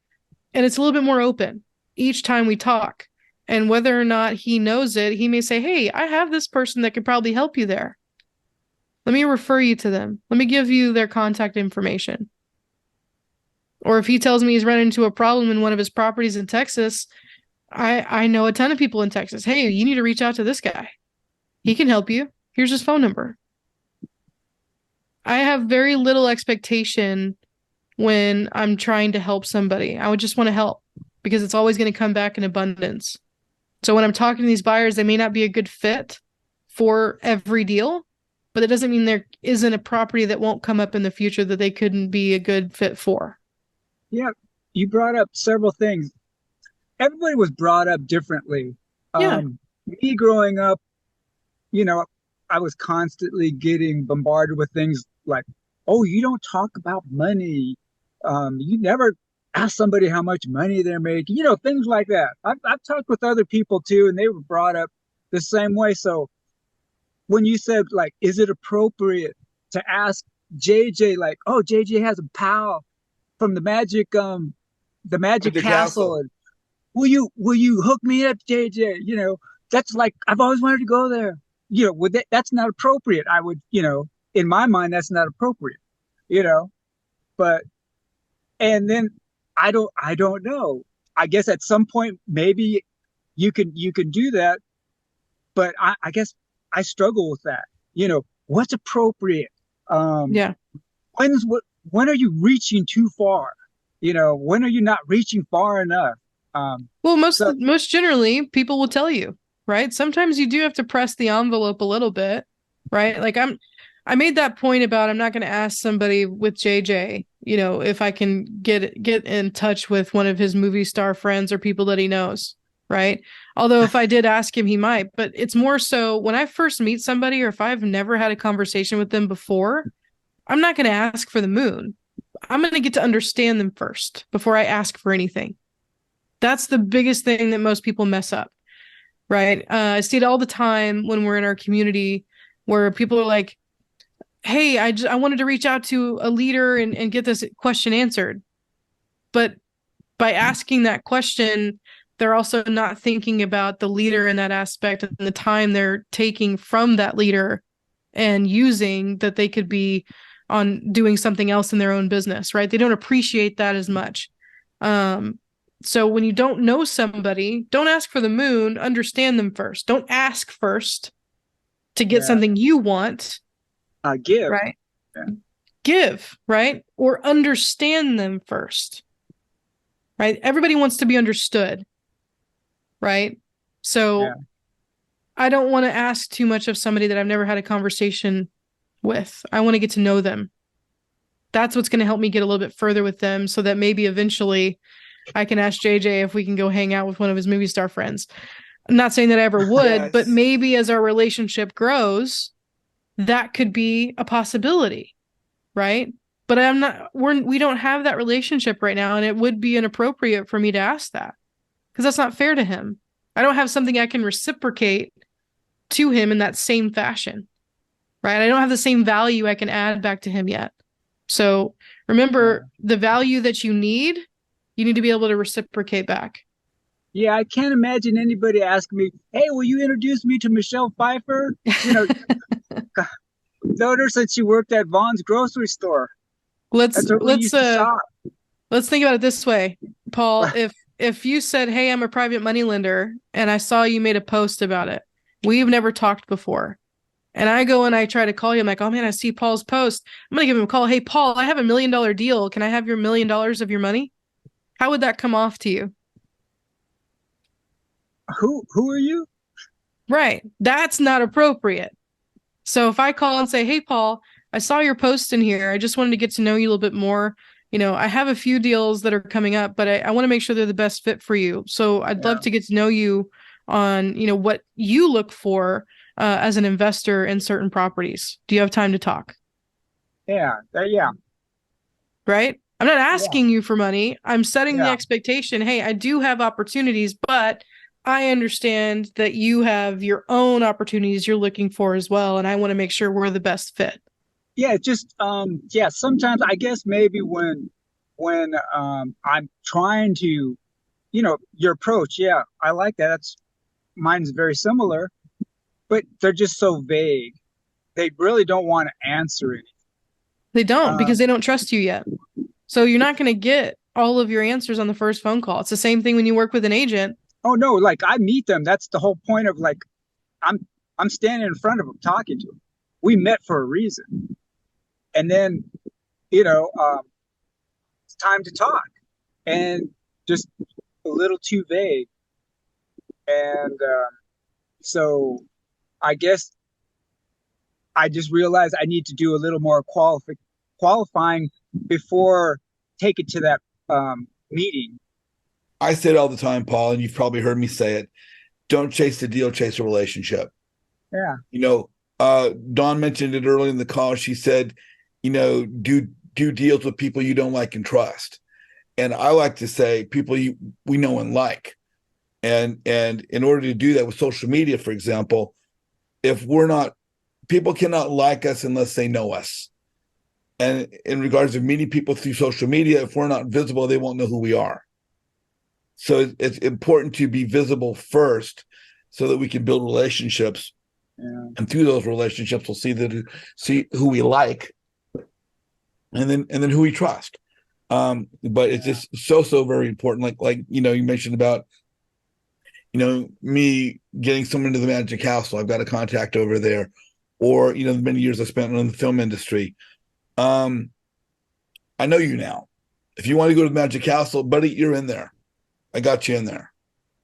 Speaker 2: and it's a little bit more open each time we talk. And whether or not he knows it, he may say, hey, I have this person that could probably help you there. Let me refer you to them. Let me give you their contact information. Or if he tells me he's run into a problem in one of his properties in Texas, I know a ton of people in Texas. Hey, you need to reach out to this guy. He can help you. Here's his phone number. I have very little expectation when I'm trying to help somebody. I would just want to help because it's always going to come back in abundance. So when I'm talking to these buyers, they may not be a good fit for every deal, but it doesn't mean there isn't a property that won't come up in the future that they couldn't be a good fit for.
Speaker 8: Yeah, you brought up several things. Everybody was brought up differently.
Speaker 2: Yeah.
Speaker 8: Me growing up, I was constantly getting bombarded with things like, oh, you don't talk about money. You never ask somebody how much money they're making, things like that. I've talked with other people too, and they were brought up the same way. So when you said, like, is it appropriate to ask JJ, like, oh, JJ has a pal from the Magic Castle. And will you hook me up, JJ? That's like, I've always wanted to go there. That's not appropriate. I would, in my mind, that's not appropriate. But, and then I don't know. I guess at some point maybe you can do that, but I guess I struggle with that. What's appropriate?
Speaker 2: Yeah.
Speaker 8: When are you reaching too far? When are you not reaching far enough?
Speaker 2: Well, most generally, people will tell you, right? Sometimes you do have to press the envelope a little bit, right? Like I made that point about I'm not going to ask somebody with JJ, if I can get in touch with one of his movie star friends or people that he knows, right? Although if I did ask him, he might. But it's more so when I first meet somebody or if I've never had a conversation with them before, I'm not going to ask for the moon. I'm going to get to understand them first before I ask for anything. That's the biggest thing that most people mess up, right? I see it all the time when we're in our community where people are like, hey, I wanted to reach out to a leader and get this question answered. But by asking that question, they're also not thinking about the leader in that aspect and the time they're taking from that leader and using that they could be on doing something else in their own business, right? They don't appreciate that as much. So when you don't know somebody, don't ask for the moon, understand them first. Don't ask first to get something you want.
Speaker 8: Give.
Speaker 2: Right? Yeah. Give, right? Or understand them first. Right? Everybody wants to be understood. Right? So I don't want to ask too much of somebody that I've never had a conversation with. I want to get to know them. That's what's going to help me get a little bit further with them so that maybe eventually I can ask JJ if we can go hang out with one of his movie star friends. I'm not saying that I ever would, but maybe as our relationship grows, that could be a possibility, right? But we don't have that relationship right now, and it would be inappropriate for me to ask that because that's not fair to him. I don't have something I can reciprocate to him in that same fashion, right? I don't have the same value I can add back to him yet. So remember, the value that you need to be able to reciprocate back.
Speaker 8: Yeah, I can't imagine anybody asking me, hey, will you introduce me to Michelle Pfeiffer? Known her since she worked at Vaughn's grocery store.
Speaker 2: Let's think about it this way, Paul. If you said, hey, I'm a private money lender, and I saw you made a post about it, we've never talked before. And I go and I try to call you. I'm like, oh man, I see Paul's post. I'm going to give him a call. Hey, Paul, I have $1 million deal. Can I have your $1 million of your money? How would that come off to you?
Speaker 8: Who are you?
Speaker 2: Right. That's not appropriate. So if I call and say, hey, Paul, I saw your post in here. I just wanted to get to know you a little bit more. I have a few deals that are coming up, but I want to make sure they're the best fit for you. So I'd love to get to know you on, what you look for as an investor in certain properties. Do you have time to talk?
Speaker 8: Yeah.
Speaker 2: Right? I'm not asking you for money. I'm setting the
Speaker 8: Yeah.
Speaker 2: expectation. Hey, I do have opportunities, but I understand that you have your own opportunities you're looking for as well. And I want to make sure we're the best fit.
Speaker 8: Yeah, just sometimes I guess maybe when I'm trying to, your approach, yeah, I like that. Mine's very similar, but they're just so vague. They really don't want to answer it.
Speaker 2: They don't because they don't trust you yet. So you're not going to get all of your answers on the first phone call. It's the same thing when you work with an agent.
Speaker 8: Oh no, like I meet them. That's the whole point of like I'm standing in front of them talking to them. We met for a reason. And then, it's time to talk, and just a little too vague. And so I guess I just realized I need to do a little more qualifying before take it to that meeting.
Speaker 1: I say it all the time, Paul, and you've probably heard me say it. Don't chase the deal, chase a relationship.
Speaker 8: Yeah.
Speaker 1: Dawn mentioned it early in the call. She said, do deals with people you don't like and trust. And I like to say people we know and like. And in order to do that with social media, for example, people cannot like us unless they know us. And in regards to meeting people through social media, if we're not visible, they won't know who we are. So it's important to be visible first so that we can build relationships.
Speaker 8: Yeah.
Speaker 1: And through those relationships, we'll see who we like and then who we trust. But it's just so very important. Like you mentioned about, me getting someone to the Magic Castle. I've got a contact over there, or, the many years I spent in the film industry. I know you now. If you want to go to the Magic Castle, buddy, you're in there. I got you in there.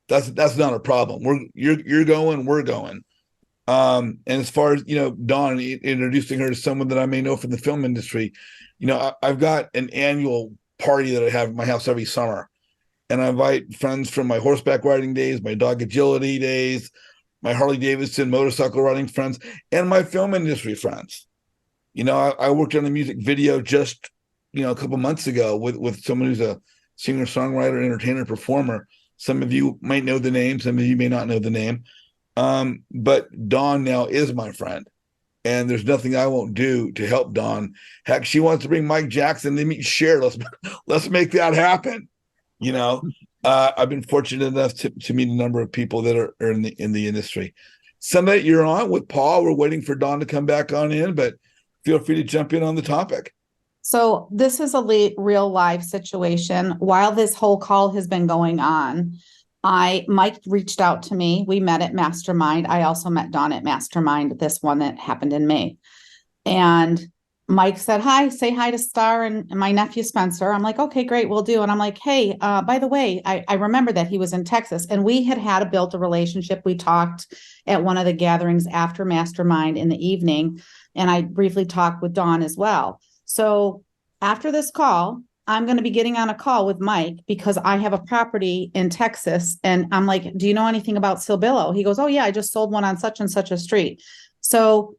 Speaker 1: That's not a problem. You're going, we're going. And as far as, Dawn, introducing her to someone that I may know from the film industry, I've got an annual party that I have at my house every summer. And I invite friends from my horseback riding days, my dog agility days, my Harley Davidson motorcycle riding friends, and my film industry friends. I worked on a music video just, a couple months ago with someone who's a singer, songwriter, entertainer, performer. Some of you might know the name, some of you may not know the name. But Dawn now is my friend, and there's nothing I won't do to help Dawn. Heck, she wants to bring Mike Jackson to meet Cher. Let's make that happen. I've been fortunate enough to meet a number of people that are in the industry. Sunday, you're on with Paul. We're waiting for Dawn to come back on in, but feel free to jump in on the topic.
Speaker 9: So this is a real live situation. While this whole call has been going on, Mike reached out to me. We met at Mastermind. I also met Dawn at Mastermind, this one that happened in May. And Mike said, hi, say hi to Star and my nephew, Spencer. I'm like, okay, great, we'll do. And I'm like, hey, by the way, I remember that he was in Texas and we had built a relationship. We talked at one of the gatherings after Mastermind in the evening. And I briefly talked with Dawn as well. So after this call, I'm going to be getting on a call with Mike because I have a property in Texas. And I'm like, do you know anything about Silbillo? He goes, oh yeah, I just sold one on such and such a street. So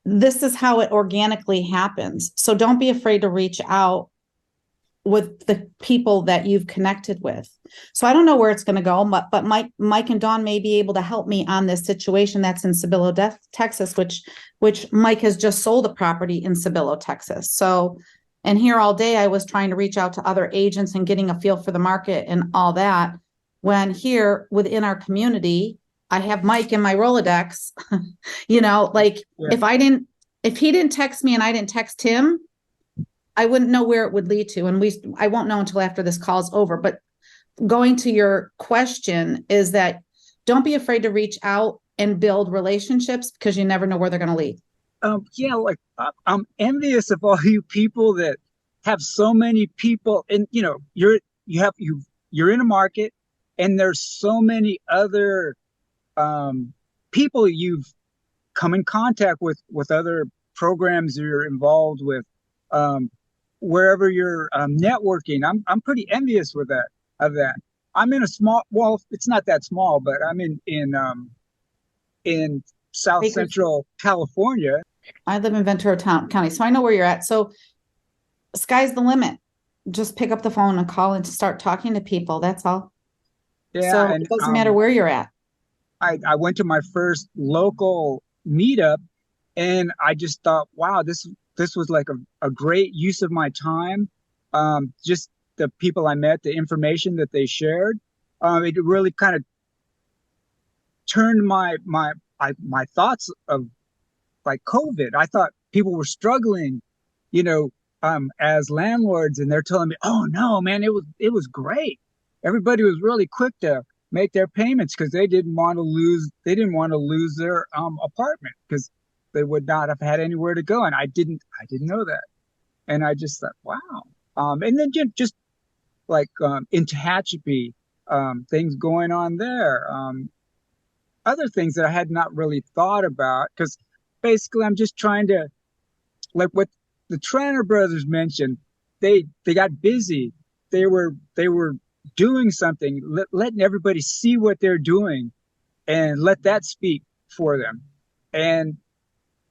Speaker 9: this is how it organically happens. So don't be afraid to reach out with the people that you've connected with. So I don't know where it's going to go, but Mike and Dawn may be able to help me on this situation that's in Silbillo, Texas, which Mike has just sold a property in Silbillo, Texas. So, and here all day I was trying to reach out to other agents and getting a feel for the market and all that. When here within our community, I have Mike in my Rolodex, if he didn't text me and I didn't text him, I wouldn't know where it would lead to. And I won't know until after this call is over. But going to your question is that don't be afraid to reach out and build relationships because you never know where they're going to lead.
Speaker 8: Yeah, like I'm envious of all you people that have so many people, and you're in a market, and there's so many other people you've come in contact with other programs you're involved with, wherever you're networking. I'm pretty envious of that. I'm in a small, well, it's not that small, but I'm in South Central California.
Speaker 9: I live in Ventura County, so I know where you're at. So sky's the limit. Just pick up the phone and call and start talking to people. That's all.
Speaker 8: Yeah,
Speaker 9: so
Speaker 8: and
Speaker 9: it doesn't matter where you're at.
Speaker 8: I went to my first local meetup, and I just thought, wow, this was like a great use of my time. Just the people I met, the information that they shared, it really kind of turned my thoughts of like COVID. I thought people were struggling, as landlords, and they're telling me, "Oh no, man, it was great. Everybody was really quick to make their payments because they didn't want to lose their apartment because they would not have had anywhere to go." And I didn't know that, and I just thought, wow. And then just like in Tehachapi, things going on there, other things that I had not really thought about, because basically I'm just trying to, like what the Tranter brothers mentioned, they got busy. They were doing something, letting everybody see what they're doing and let that speak for them. And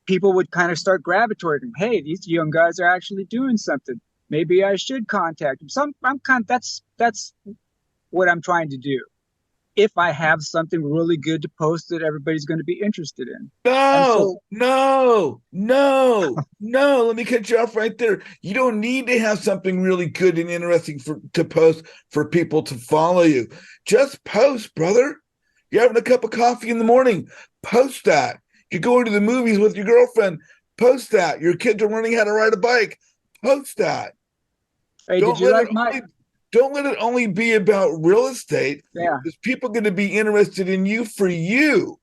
Speaker 8: people would kind of start gravitating, hey, these young guys are actually doing something. Maybe I should contact them. That's what I'm trying to do. If I have something really good to post that everybody's going to be interested in.
Speaker 1: No. Let me cut you off right there. You don't need to have something really good and interesting to post for people to follow you. Just post, brother. You're having a cup of coffee in the morning. Post that. You're going to the movies with your girlfriend. Post that. Your kids are learning how to ride a bike. Post that.
Speaker 8: Hey, did you like my...
Speaker 1: Don't let it only be about real estate.
Speaker 8: Yeah.
Speaker 1: There's people going to be interested in you for you.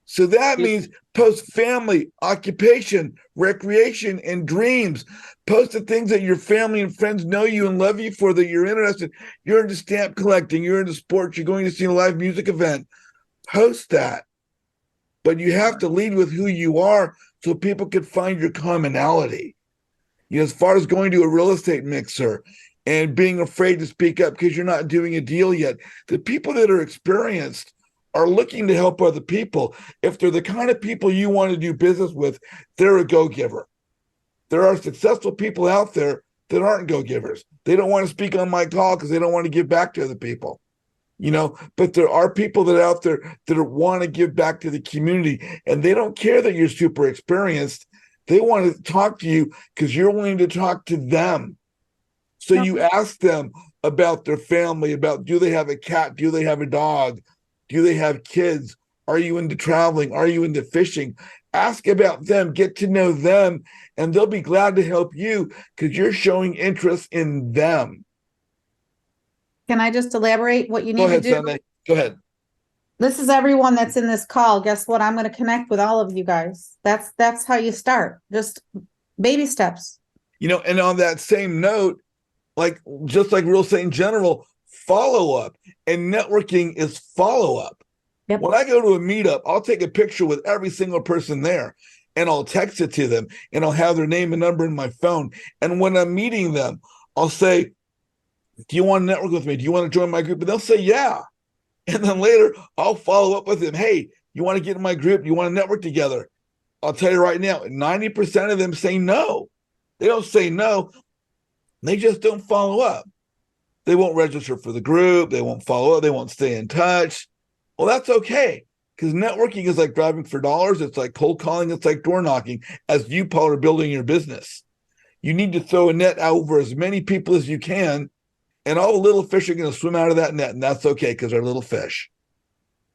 Speaker 1: So that means post family, occupation, recreation, and dreams. Post the things that your family and friends know you and love you for, that you're interested. You're into stamp collecting. You're into sports. You're going to see a live music event. Post that. But you have to lead with who you are so people can find your commonality. As far as going to a real estate mixer and being afraid to speak up because you're not doing a deal yet, the people that are experienced are looking to help other people. If they're the kind of people you want to do business with, they're a go-giver. There are successful people out there that aren't go-givers. They don't want to speak on my call because they don't want to give back to other people. But there are people that are out there that want to give back to the community, and they don't care that you're super experienced. They want to talk to you because you're willing to talk to them. So you ask them about their family, about, do they have a cat? Do they have a dog? Do they have kids? Are you into traveling? Are you into fishing? Ask about them, get to know them, and they'll be glad to help you because you're showing interest in them.
Speaker 9: Can I just elaborate what you need to do?
Speaker 1: Sunday. Go ahead.
Speaker 9: This is everyone that's in this call. Guess what? I'm going to connect with all of you guys. That's how you start. Just baby steps.
Speaker 1: And on that same note, just like real estate in general, follow up and networking is follow up.
Speaker 9: Yep.
Speaker 1: When I go to a meetup, I'll take a picture with every single person there and I'll text it to them and I'll have their name and number in my phone. And when I'm meeting them, I'll say, do you want to network with me? Do you want to join my group? And they'll say, yeah. And then later I'll follow up with them. Hey, you want to get in my group? You want to network together? I'll tell you right now, 90% of them say no. They don't say no. They just don't follow up. They won't register for the group. They won't follow up. They won't stay in touch. Well, that's okay, because networking is like driving for dollars. It's like cold calling. It's like door knocking. As you, Paul, are building your business, you need to throw a net out over as many people as you can, and all the little fish are going to swim out of that net, and that's okay because they're little fish.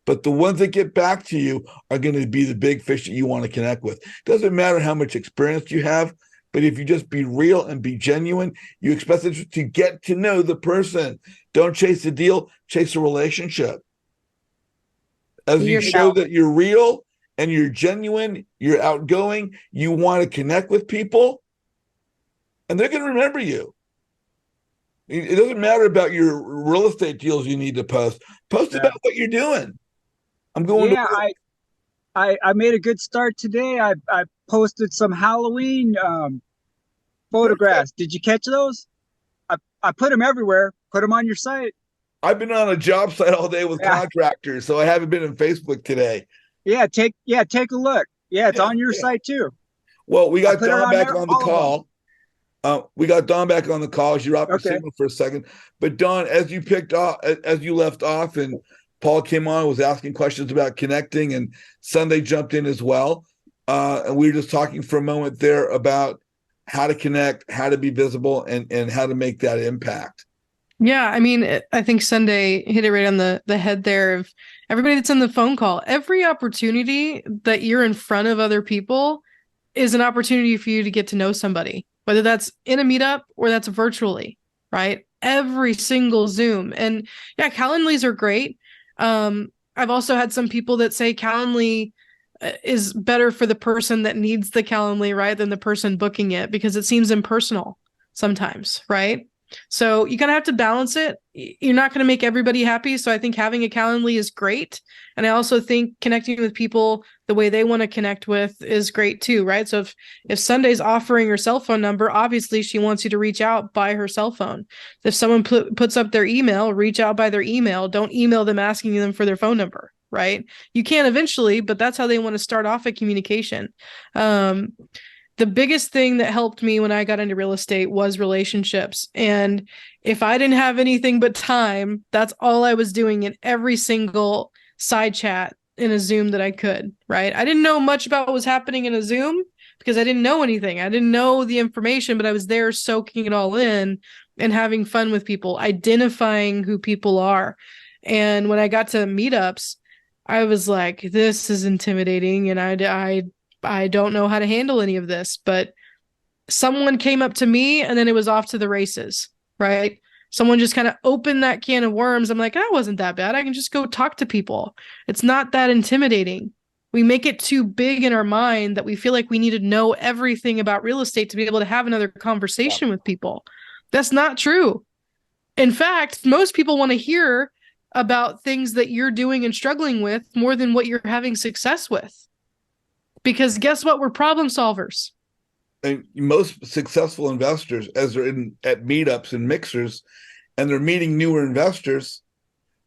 Speaker 1: But the ones that get back to you are going to be the big fish that you want to connect with. Doesn't matter how much experience you have. But if you just be real and be genuine, you expect them to get to know the person. Don't chase the deal, chase a relationship. As you
Speaker 2: You're-
Speaker 1: show that you're real and you're genuine, you're outgoing, you want to connect with people, and they're going to remember you. It doesn't matter about your real estate deals you need to post. Post
Speaker 8: Yeah.
Speaker 1: about what you're doing. I'm going
Speaker 8: Yeah,
Speaker 1: to
Speaker 8: I made a good start today. I posted some Halloween photographs. Did you catch those? I put them everywhere. Put them on your site.
Speaker 1: I've been on a job site all day with
Speaker 8: Yeah.
Speaker 1: contractors, so I haven't been in Facebook today.
Speaker 8: Take a look. Yeah, it's
Speaker 1: Yeah,
Speaker 8: on your
Speaker 1: yeah.
Speaker 8: site too.
Speaker 1: Well, we
Speaker 8: I
Speaker 1: got
Speaker 8: put it
Speaker 1: Don
Speaker 8: on
Speaker 1: back
Speaker 8: there,
Speaker 1: on the
Speaker 8: all of them.
Speaker 1: call. We got Don back on the call. She dropped her
Speaker 8: Okay.
Speaker 1: signal for a second. But Don, as you left off, and Paul came on, was asking questions about connecting, and Sunday jumped in as well. And we were just talking for a moment there about how to connect, how to be visible, and how to make that impact.
Speaker 2: Yeah, I mean, I think Sunday hit it right on the head there of everybody that's in the phone call. Every opportunity that you're in front of other people is an opportunity for you to get to know somebody, whether that's in a meetup or that's virtually, right? Every single Zoom. And yeah, Calendlys are great. I've also had some people that say Calendly is better for the person that needs the Calendly, right, than the person booking it, because it seems impersonal sometimes, right? So you kind of have to balance it. You're not going to make everybody happy. So I think having a Calendly is great. And I also think connecting with people the way they want to connect with is great too, right? So if Sunday's offering her cell phone number, obviously she wants you to reach out by her cell phone. If someone puts up their email, reach out by their email. Don't email them asking them for their phone number, right? You can eventually, but that's how they want to start off a communication. The biggest thing that helped me when I got into real estate was relationships. And if I didn't have anything but time, that's all I was doing in every single side chat in a Zoom that I could, right? I didn't know much about what was happening in a Zoom because I didn't know anything. I didn't know the information, but I was there soaking it all in and having fun with people, identifying who people are. And when I got to meetups, I was like, this is intimidating. And I don't know how to handle any of this, but someone came up to me and then it was off to the races, right? Someone just kind of opened that can of worms. I'm like, that wasn't that bad. I can just go talk to people. It's not that intimidating. We make it too big in our mind that we feel like we need to know everything about real estate to be able to have another conversation with people. That's not true. In fact, most people want to hear about things that you're doing and struggling with more than what you're having success with. Because guess what? We're problem solvers.
Speaker 1: And most successful investors, as they're at meetups and mixers, and they're meeting newer investors,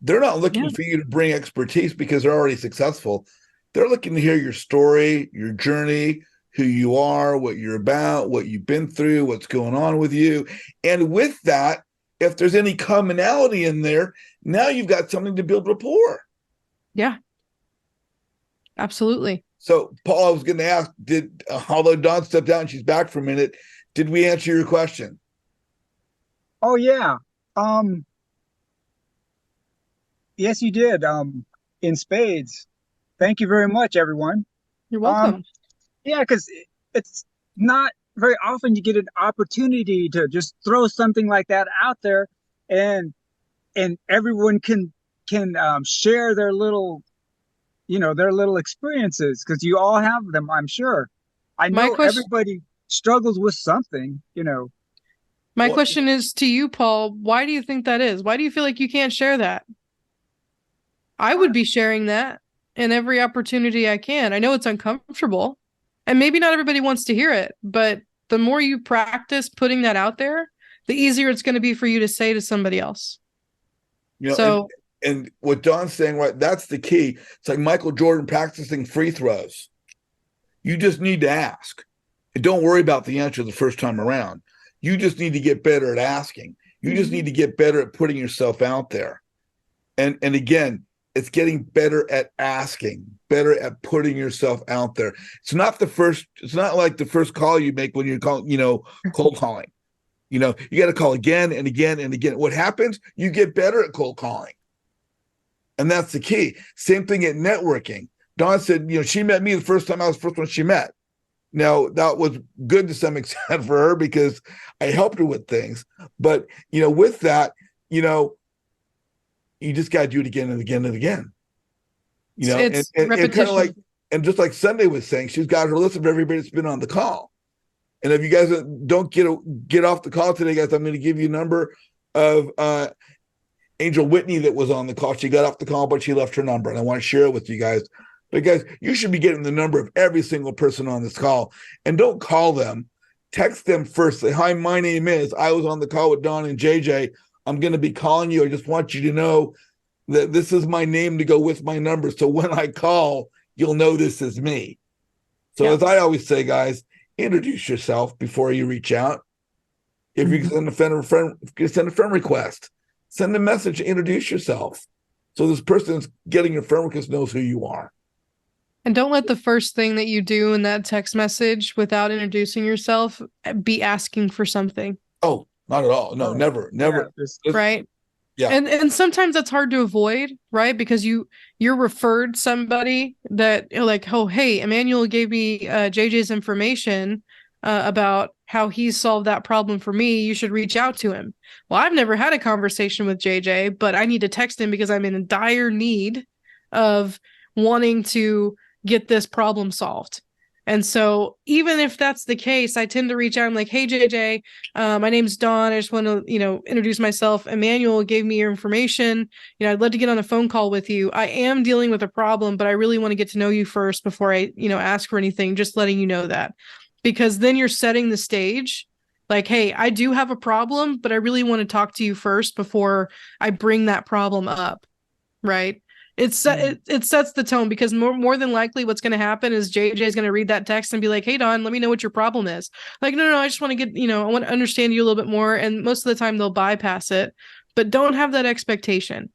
Speaker 1: they're not looking for you to bring expertise because they're already successful. They're looking to hear your story, your journey, who you are, what you're about, what you've been through, what's going on with you. And with that, if there's any commonality in there, now you've got something to build rapport.
Speaker 2: Yeah, absolutely.
Speaker 1: So, Paul, I was going to ask, although Dawn stepped out and she's back for a minute, did we answer your question?
Speaker 8: Oh yeah. Yes, you did. In spades. Thank you very much, everyone.
Speaker 2: You're welcome.
Speaker 8: Yeah, because it's not very often you get an opportunity to just throw something like that out there, and everyone can share their little experiences, because you all have them, I'm sure. I know everybody struggles with something,
Speaker 2: My question is to you, Paul. Why do you think that is? Why do you feel like you can't share that? I would be sharing that in every opportunity I can. I know it's uncomfortable, and maybe not everybody wants to hear it, but the more you practice putting that out there, the easier it's going to be for you to say to somebody else.
Speaker 1: And what Dawn's saying, right, that's the key. It's like Michael Jordan practicing free throws. You just need to ask. And don't worry about the answer the first time around. You just need to get better at asking. You just need to get better at putting yourself out there. And again, it's getting better at asking, better at putting yourself out there. It's not like the first call you make when you're cold calling. You got to call again and again and again. What happens? You get better at cold calling. And that's the key. Same thing at networking. Dawn said, she met me the first time I was the first one she met. Now, that was good to some extent for her because I helped her with things. But, with that, you just got to do it again and again and again. You know,
Speaker 2: It's
Speaker 1: and kind
Speaker 2: repetition.
Speaker 1: of like, and just like Sunday was saying, she's got her list of everybody that's been on the call. And if you guys don't get off the call today, guys, I'm going to give you a number of Angel Whitney that was on the call. She got off the call, but she left her number, and I want to share it with you guys. But guys, you should be getting the number of every single person on this call, and don't call them. Text them first. Say, hi, my name is. I was on the call with Don and JJ. I'm going to be calling you. I just want you to know that this is my name to go with my number. So when I call, you'll know this is me. So as I always say, guys, introduce yourself before you reach out. If you send a friend request, send a message, introduce yourself. So this person is getting your friend request knows who you are.
Speaker 2: And don't let the first thing that you do in that text message without introducing yourself be asking for something.
Speaker 1: Oh, not at all. No, never.
Speaker 2: Right.
Speaker 1: Yeah.
Speaker 2: And sometimes that's hard to avoid, right? Because you're referred somebody that like, oh, hey, Emmanuel gave me JJ's information about how he solved that problem for me. You should reach out to him. Well, I've never had a conversation with JJ, but I need to text him because I'm in dire need of wanting to get this problem solved. And so even if that's the case, I tend to reach out. I'm like, hey, JJ, my name's Dawn. I just want to, introduce myself. Emmanuel gave me your information. I'd love to get on a phone call with you. I am dealing with a problem, but I really want to get to know you first before I, ask for anything, just letting you know that. Because then you're setting the stage like, hey, I do have a problem, but I really want to talk to you first before I bring that problem up. Right. It sets the tone, because more than likely what's going to happen is JJ is going to read that text and be like, hey, Don, let me know what your problem is. Like, no, I just want to get, I want to understand you a little bit more. And most of the time they'll bypass it, but don't have that expectation.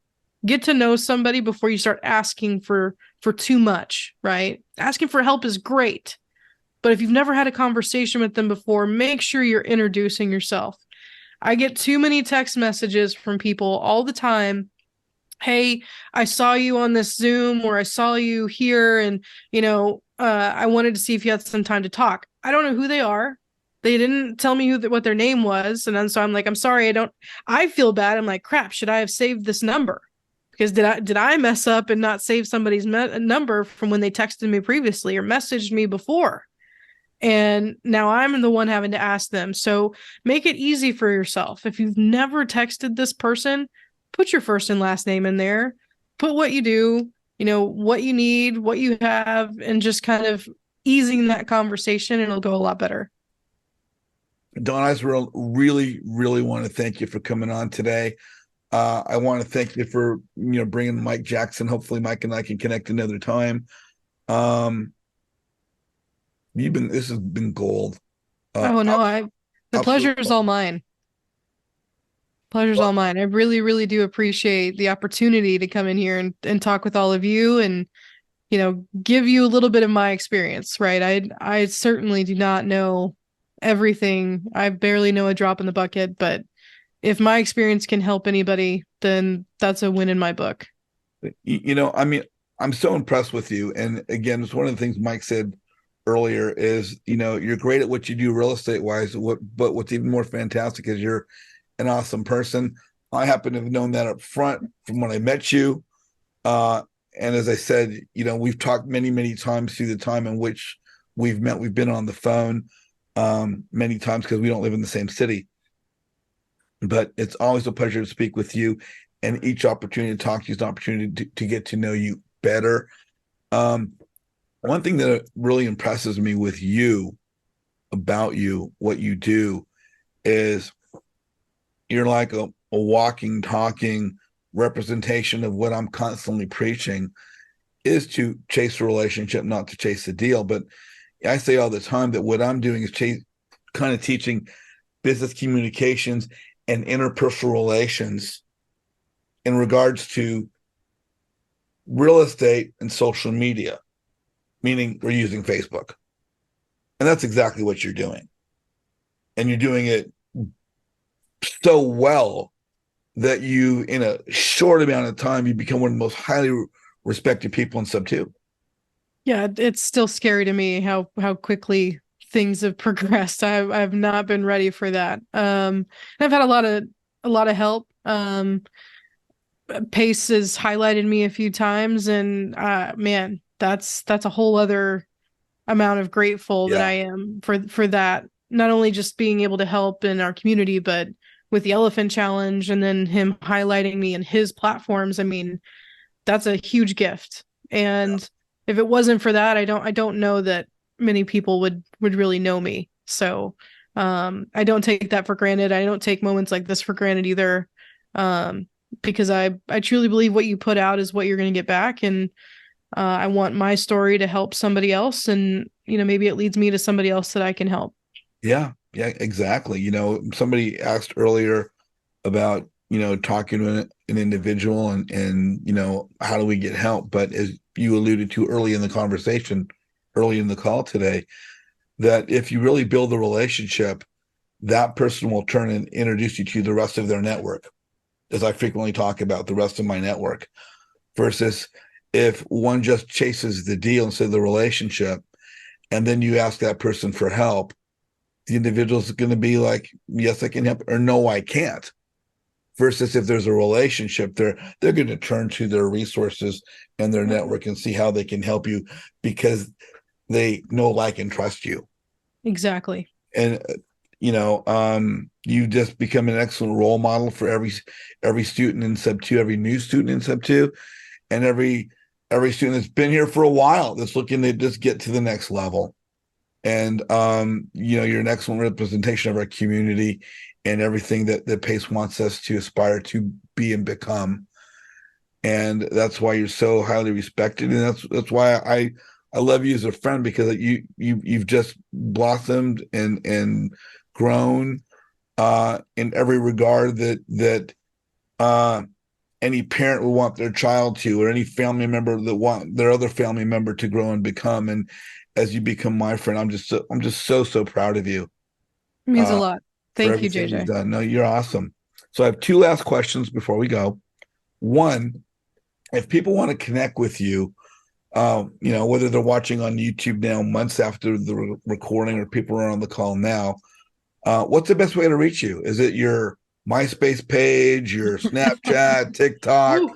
Speaker 2: Get to know somebody before you start asking for too much, right? Asking for help is great, but if you've never had a conversation with them before, make sure you're introducing yourself. I get too many text messages from people all the time. Hey, I saw you on this Zoom, or I saw you here, and, I wanted to see if you had some time to talk. I don't know who they are. They didn't tell me what their name was. And then so I'm like, I'm sorry, I feel bad. I'm like, crap, should I have saved this number? Because did I mess up and not save somebody's number from when they texted me previously or messaged me before? And now I'm the one having to ask them. So make it easy for yourself. If you've never texted this person, put your first and last name in there, put what you do, what you need, what you have, and just kind of easing that conversation, and it'll go a lot better.
Speaker 1: Don, I really, really want to thank you for coming on today. I want to thank you for, bringing Mike Jackson. Hopefully Mike and I can connect another time. This has been gold.
Speaker 2: The pleasure is all mine. Pleasure's all mine. I really, really do appreciate the opportunity to come in here and talk with all of you and, give you a little bit of my experience, right? I certainly do not know everything. I barely know a drop in the bucket, but if my experience can help anybody, then that's a win in my book.
Speaker 1: I'm so impressed with you. And again, it's one of the things Mike said earlier is, you're great at what you do real estate wise, but what's even more fantastic is you're an awesome person. I happen to have known that up front from when I met you. And as I said, we've talked many, many times through the time in which we've met. We've been on the phone many times because we don't live in the same city. But it's always a pleasure to speak with you. And each opportunity to talk to you is an opportunity to get to know you better. One thing that really impresses me with you, about you, what you do, is you're like a walking, talking representation of what I'm constantly preaching, is to chase a relationship, not to chase a deal. But I say all the time that what I'm doing is kind of teaching business communications and interpersonal relations in regards to real estate and social media, meaning we're using Facebook. And that's exactly what you're doing. And you're doing it so well that you, in a short amount of time, you become one of the most highly respected people in Sub 2.
Speaker 2: Yeah, it's still scary to me how quickly things have progressed. I've not been ready for that. And I've had a lot of help. Pace has highlighted me a few times, and man, that's a whole other amount of grateful that
Speaker 1: Yeah.
Speaker 2: I am for that. Not only just being able to help in our community, but with the Elephant Challenge, and then him highlighting me in his platforms. I mean, that's a huge gift. And if it wasn't for that, I don't know that many people would really know me. So I don't take that for granted. I don't take moments like this for granted either. Because I truly believe what you put out is what you're going to get back. And I want my story to help somebody else. And, maybe it leads me to somebody else that I can help.
Speaker 1: Yeah, exactly. Somebody asked earlier about, talking to an individual and, how do we get help? But as you alluded to early in the conversation, early in the call today, that if you really build a relationship, that person will turn and introduce you to the rest of their network, as I frequently talk about the rest of my network, versus if one just chases the deal instead of the relationship, and then you ask that person for help, the individual's going to be like, yes, I can help, or no, I can't. Versus if there's a relationship, they're going to turn to their resources and their network and see how they can help you because they know, like, and trust you.
Speaker 2: Exactly.
Speaker 1: And you just become an excellent role model for every student in Sub 2, every new student in Sub 2, and every student that's been here for a while that's looking to just get to the next level. And you're an excellent representation of our community and everything that Pace wants us to aspire to be and become. And that's why you're so highly respected, and that's why I love you as a friend, because you've just blossomed and grown in every regard that any parent would want their child to, or any family member that want their other family member to grow and become. And as you become my friend, I'm just so proud of you.
Speaker 2: It means a lot. Thank you,
Speaker 1: everything
Speaker 2: JJ.
Speaker 1: you've done. No, you're awesome. So I have two last questions before we go. One, if people want to connect with you, whether they're watching on YouTube now months after the recording or people are on the call now, what's the best way to reach you? Is it your MySpace page, your Snapchat, TikTok?
Speaker 2: Ooh.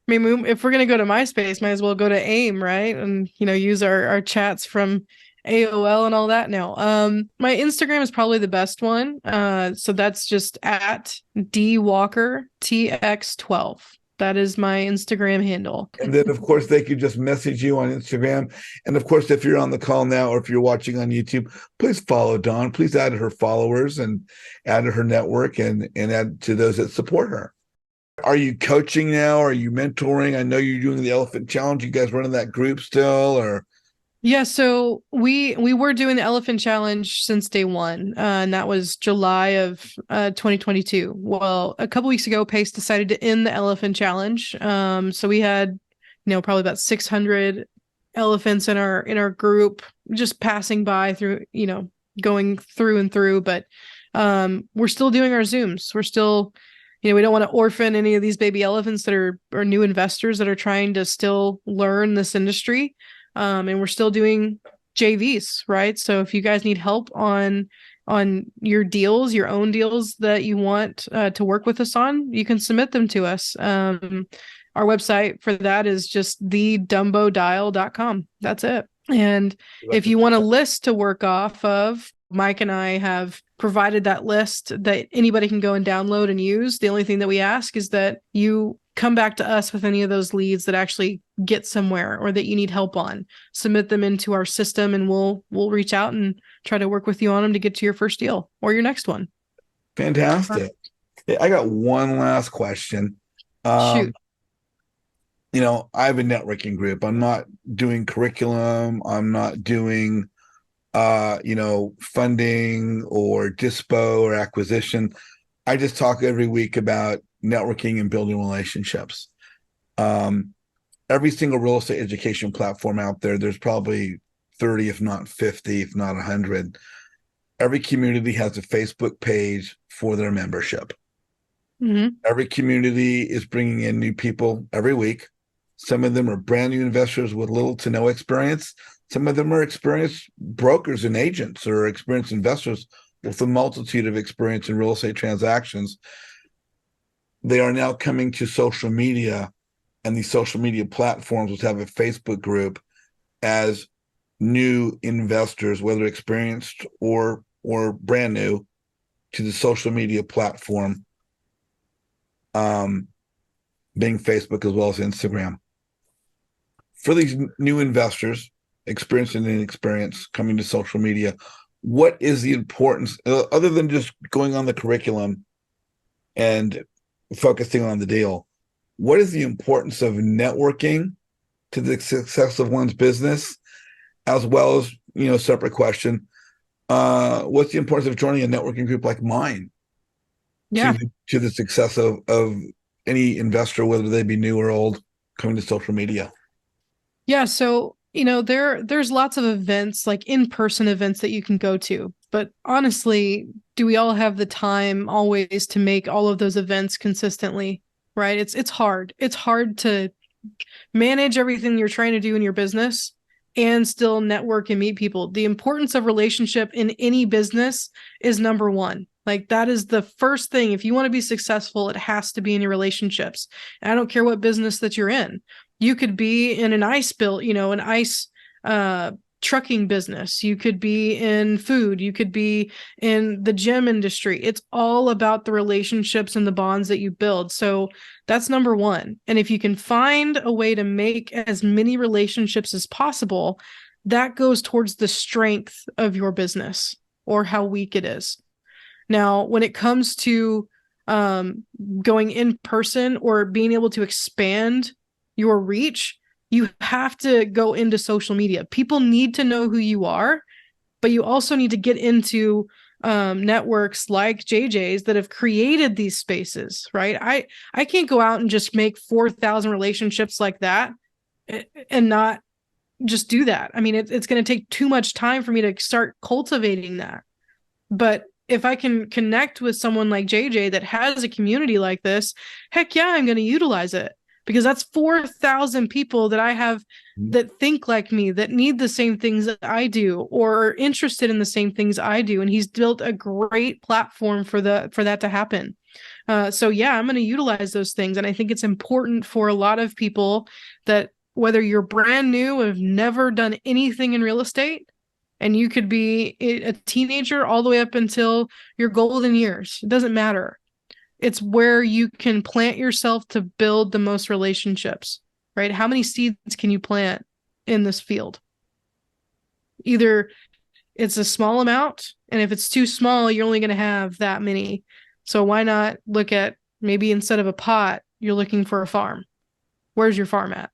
Speaker 2: I mean, if we're going to go to MySpace, might as well go to AIM, right? And, use our chats from AOL and all that now. My Instagram is probably the best one. So that's just at DWalkerTX12. That is my Instagram handle.
Speaker 1: And then, of course, they could just message you on Instagram. And of course, if you're on the call now or if you're watching on YouTube, please follow Dawn. Please add her followers and add to her network and add to those that support her. Are you coaching now? Are you mentoring? I know you're doing the Elephant Challenge. You guys running that group still, or?
Speaker 2: Yeah, so we were doing the Elephant Challenge since day one, and that was July of 2022. Well, a couple weeks ago, Pace decided to end the Elephant Challenge. So we had, probably about 600 elephants in our group, just passing by through, going through and through. But we're still doing our Zooms. We're still, we don't want to orphan any of these baby elephants that are new investors that are trying to still learn this industry. And we're still doing JVs, right? So if you guys need help on your deals, your own deals that you want to work with us on, you can submit them to us. Our website for that is just thedumbodial.com. That's it. And if you want a list to work off of, Mike and I have provided that list that anybody can go and download and use. The only thing that we ask is that you come back to us with any of those leads that actually get somewhere or that you need help on. Submit them into our system and we'll reach out and try to work with you on them to get to your first deal or your next one.
Speaker 1: Fantastic. Hey, I got one last question.
Speaker 2: Shoot.
Speaker 1: I have a networking group. I'm not doing curriculum. I'm not doing funding or dispo or acquisition. I just talk every week about networking and building relationships. Every single real estate education platform out there's probably 30, if not 50, if not 100. Every community has a Facebook page for their membership.
Speaker 2: Mm-hmm.
Speaker 1: Every community is bringing in new people every week. Some of them are brand new investors with little to no experience. Some of them are experienced brokers and agents or experienced investors with a multitude of experience in real estate transactions. they are now coming to social media and these social media platforms, which have a Facebook group, as new investors, whether experienced or brand new, to the social media platform, being Facebook as well as Instagram. For these new investors, experienced and inexperienced, coming to social media, what is the importance, other than just going on the curriculum and focusing on the deal? What is the importance of networking to the success of one's business, as well as, separate question, what's the importance of joining a networking group like mine to the success of any investor, whether they be new or old, coming to social media?
Speaker 2: Yeah, so there's lots of events, like in-person events that you can go to, but honestly, do we all have the time always to make all of those events consistently? Right? It's hard. It's hard to manage everything you're trying to do in your business and still network and meet people. The importance of relationship in any business is number one. Like, that is the first thing. If you want to be successful, it has to be in your relationships. And I don't care what business that you're in. You could be in an ice trucking business. You could be in food. You could be in the gym industry. It's all about the relationships and the bonds that you build. So that's number one. And if you can find a way to make as many relationships as possible, that goes towards the strength of your business or how weak it is. Now, when it comes to going in person or being able to expand your reach, you have to go into social media. People need to know who you are, but you also need to get into networks like JJ's that have created these spaces, right? I can't go out and just make 4,000 relationships like that and not just do that. I mean, it's going to take too much time for me to start cultivating that. But if I can connect with someone like JJ that has a community like this, heck yeah, I'm going to utilize it. Because that's 4,000 people that I have that think like me, that need the same things that I do, or are interested in the same things I do. And he's built a great platform for that to happen. So yeah, I'm going to utilize those things. And I think it's important for a lot of people that, whether you're brand new, have never done anything in real estate, and you could be a teenager all the way up until your golden years, it doesn't matter. It's where you can plant yourself to build the most relationships, right? How many seeds can you plant in this field? Either it's a small amount, and if it's too small, you're only going to have that many. So why not look at, maybe instead of a pot, you're looking for a farm. Where's your farm at?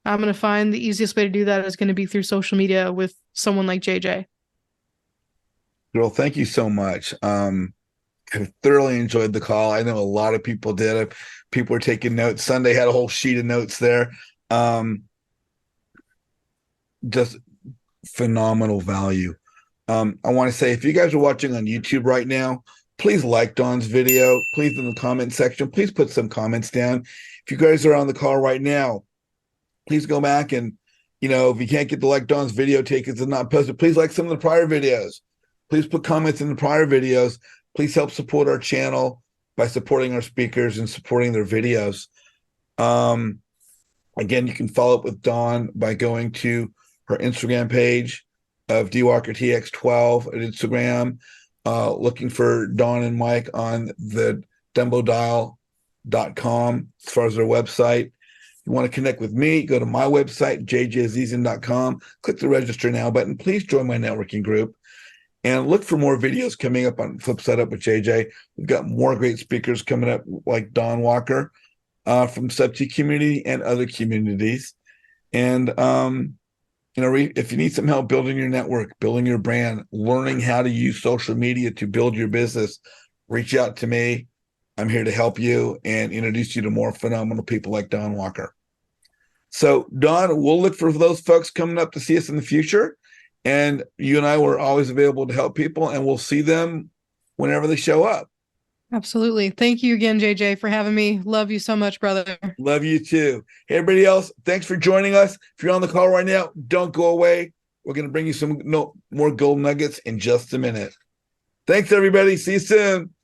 Speaker 2: I'm going to find the easiest way to do that is going to be through social media with someone like JJ.
Speaker 1: Girl, thank you so much. I thoroughly enjoyed the call. I know a lot of people did. People were taking notes. Sunday had a whole sheet of notes there. Just phenomenal value. I want to say, if you guys are watching on YouTube right now, please like Don's video. Please, in the comment section, please put some comments down. If you guys are on the call right now, please go back and, if you can't get to like Don's video, take it to not posted. Please like some of the prior videos. Please put comments in the prior videos. Please help support our channel by supporting our speakers and supporting their videos. Again, you can follow up with Dawn by going to her Instagram page of DWalkerTX12 at Instagram, looking for Dawn and Mike on the DemboDial.com as far as their website. If you want to connect with me, go to my website, jjazizan.com, click the register now button. Please join my networking group. And look for more videos coming up on Flip Side Up with JJ. We've got more great speakers coming up, like Don Walker from Sub-T community and other communities. And, if you need some help building your network, building your brand, learning how to use social media to build your business, reach out to me. I'm here to help you and introduce you to more phenomenal people like Don Walker. So, Don, we'll look for those folks coming up to see us in the future. And you and I were always available to help people, and we'll see them whenever they show up.
Speaker 2: Absolutely. Thank you again, JJ, for having me. Love you so much, brother.
Speaker 1: Love you too. Hey, everybody else, thanks for joining us. If you're on the call right now, don't go away. We're going to bring you some more gold nuggets in just a minute. Thanks, everybody. See you soon.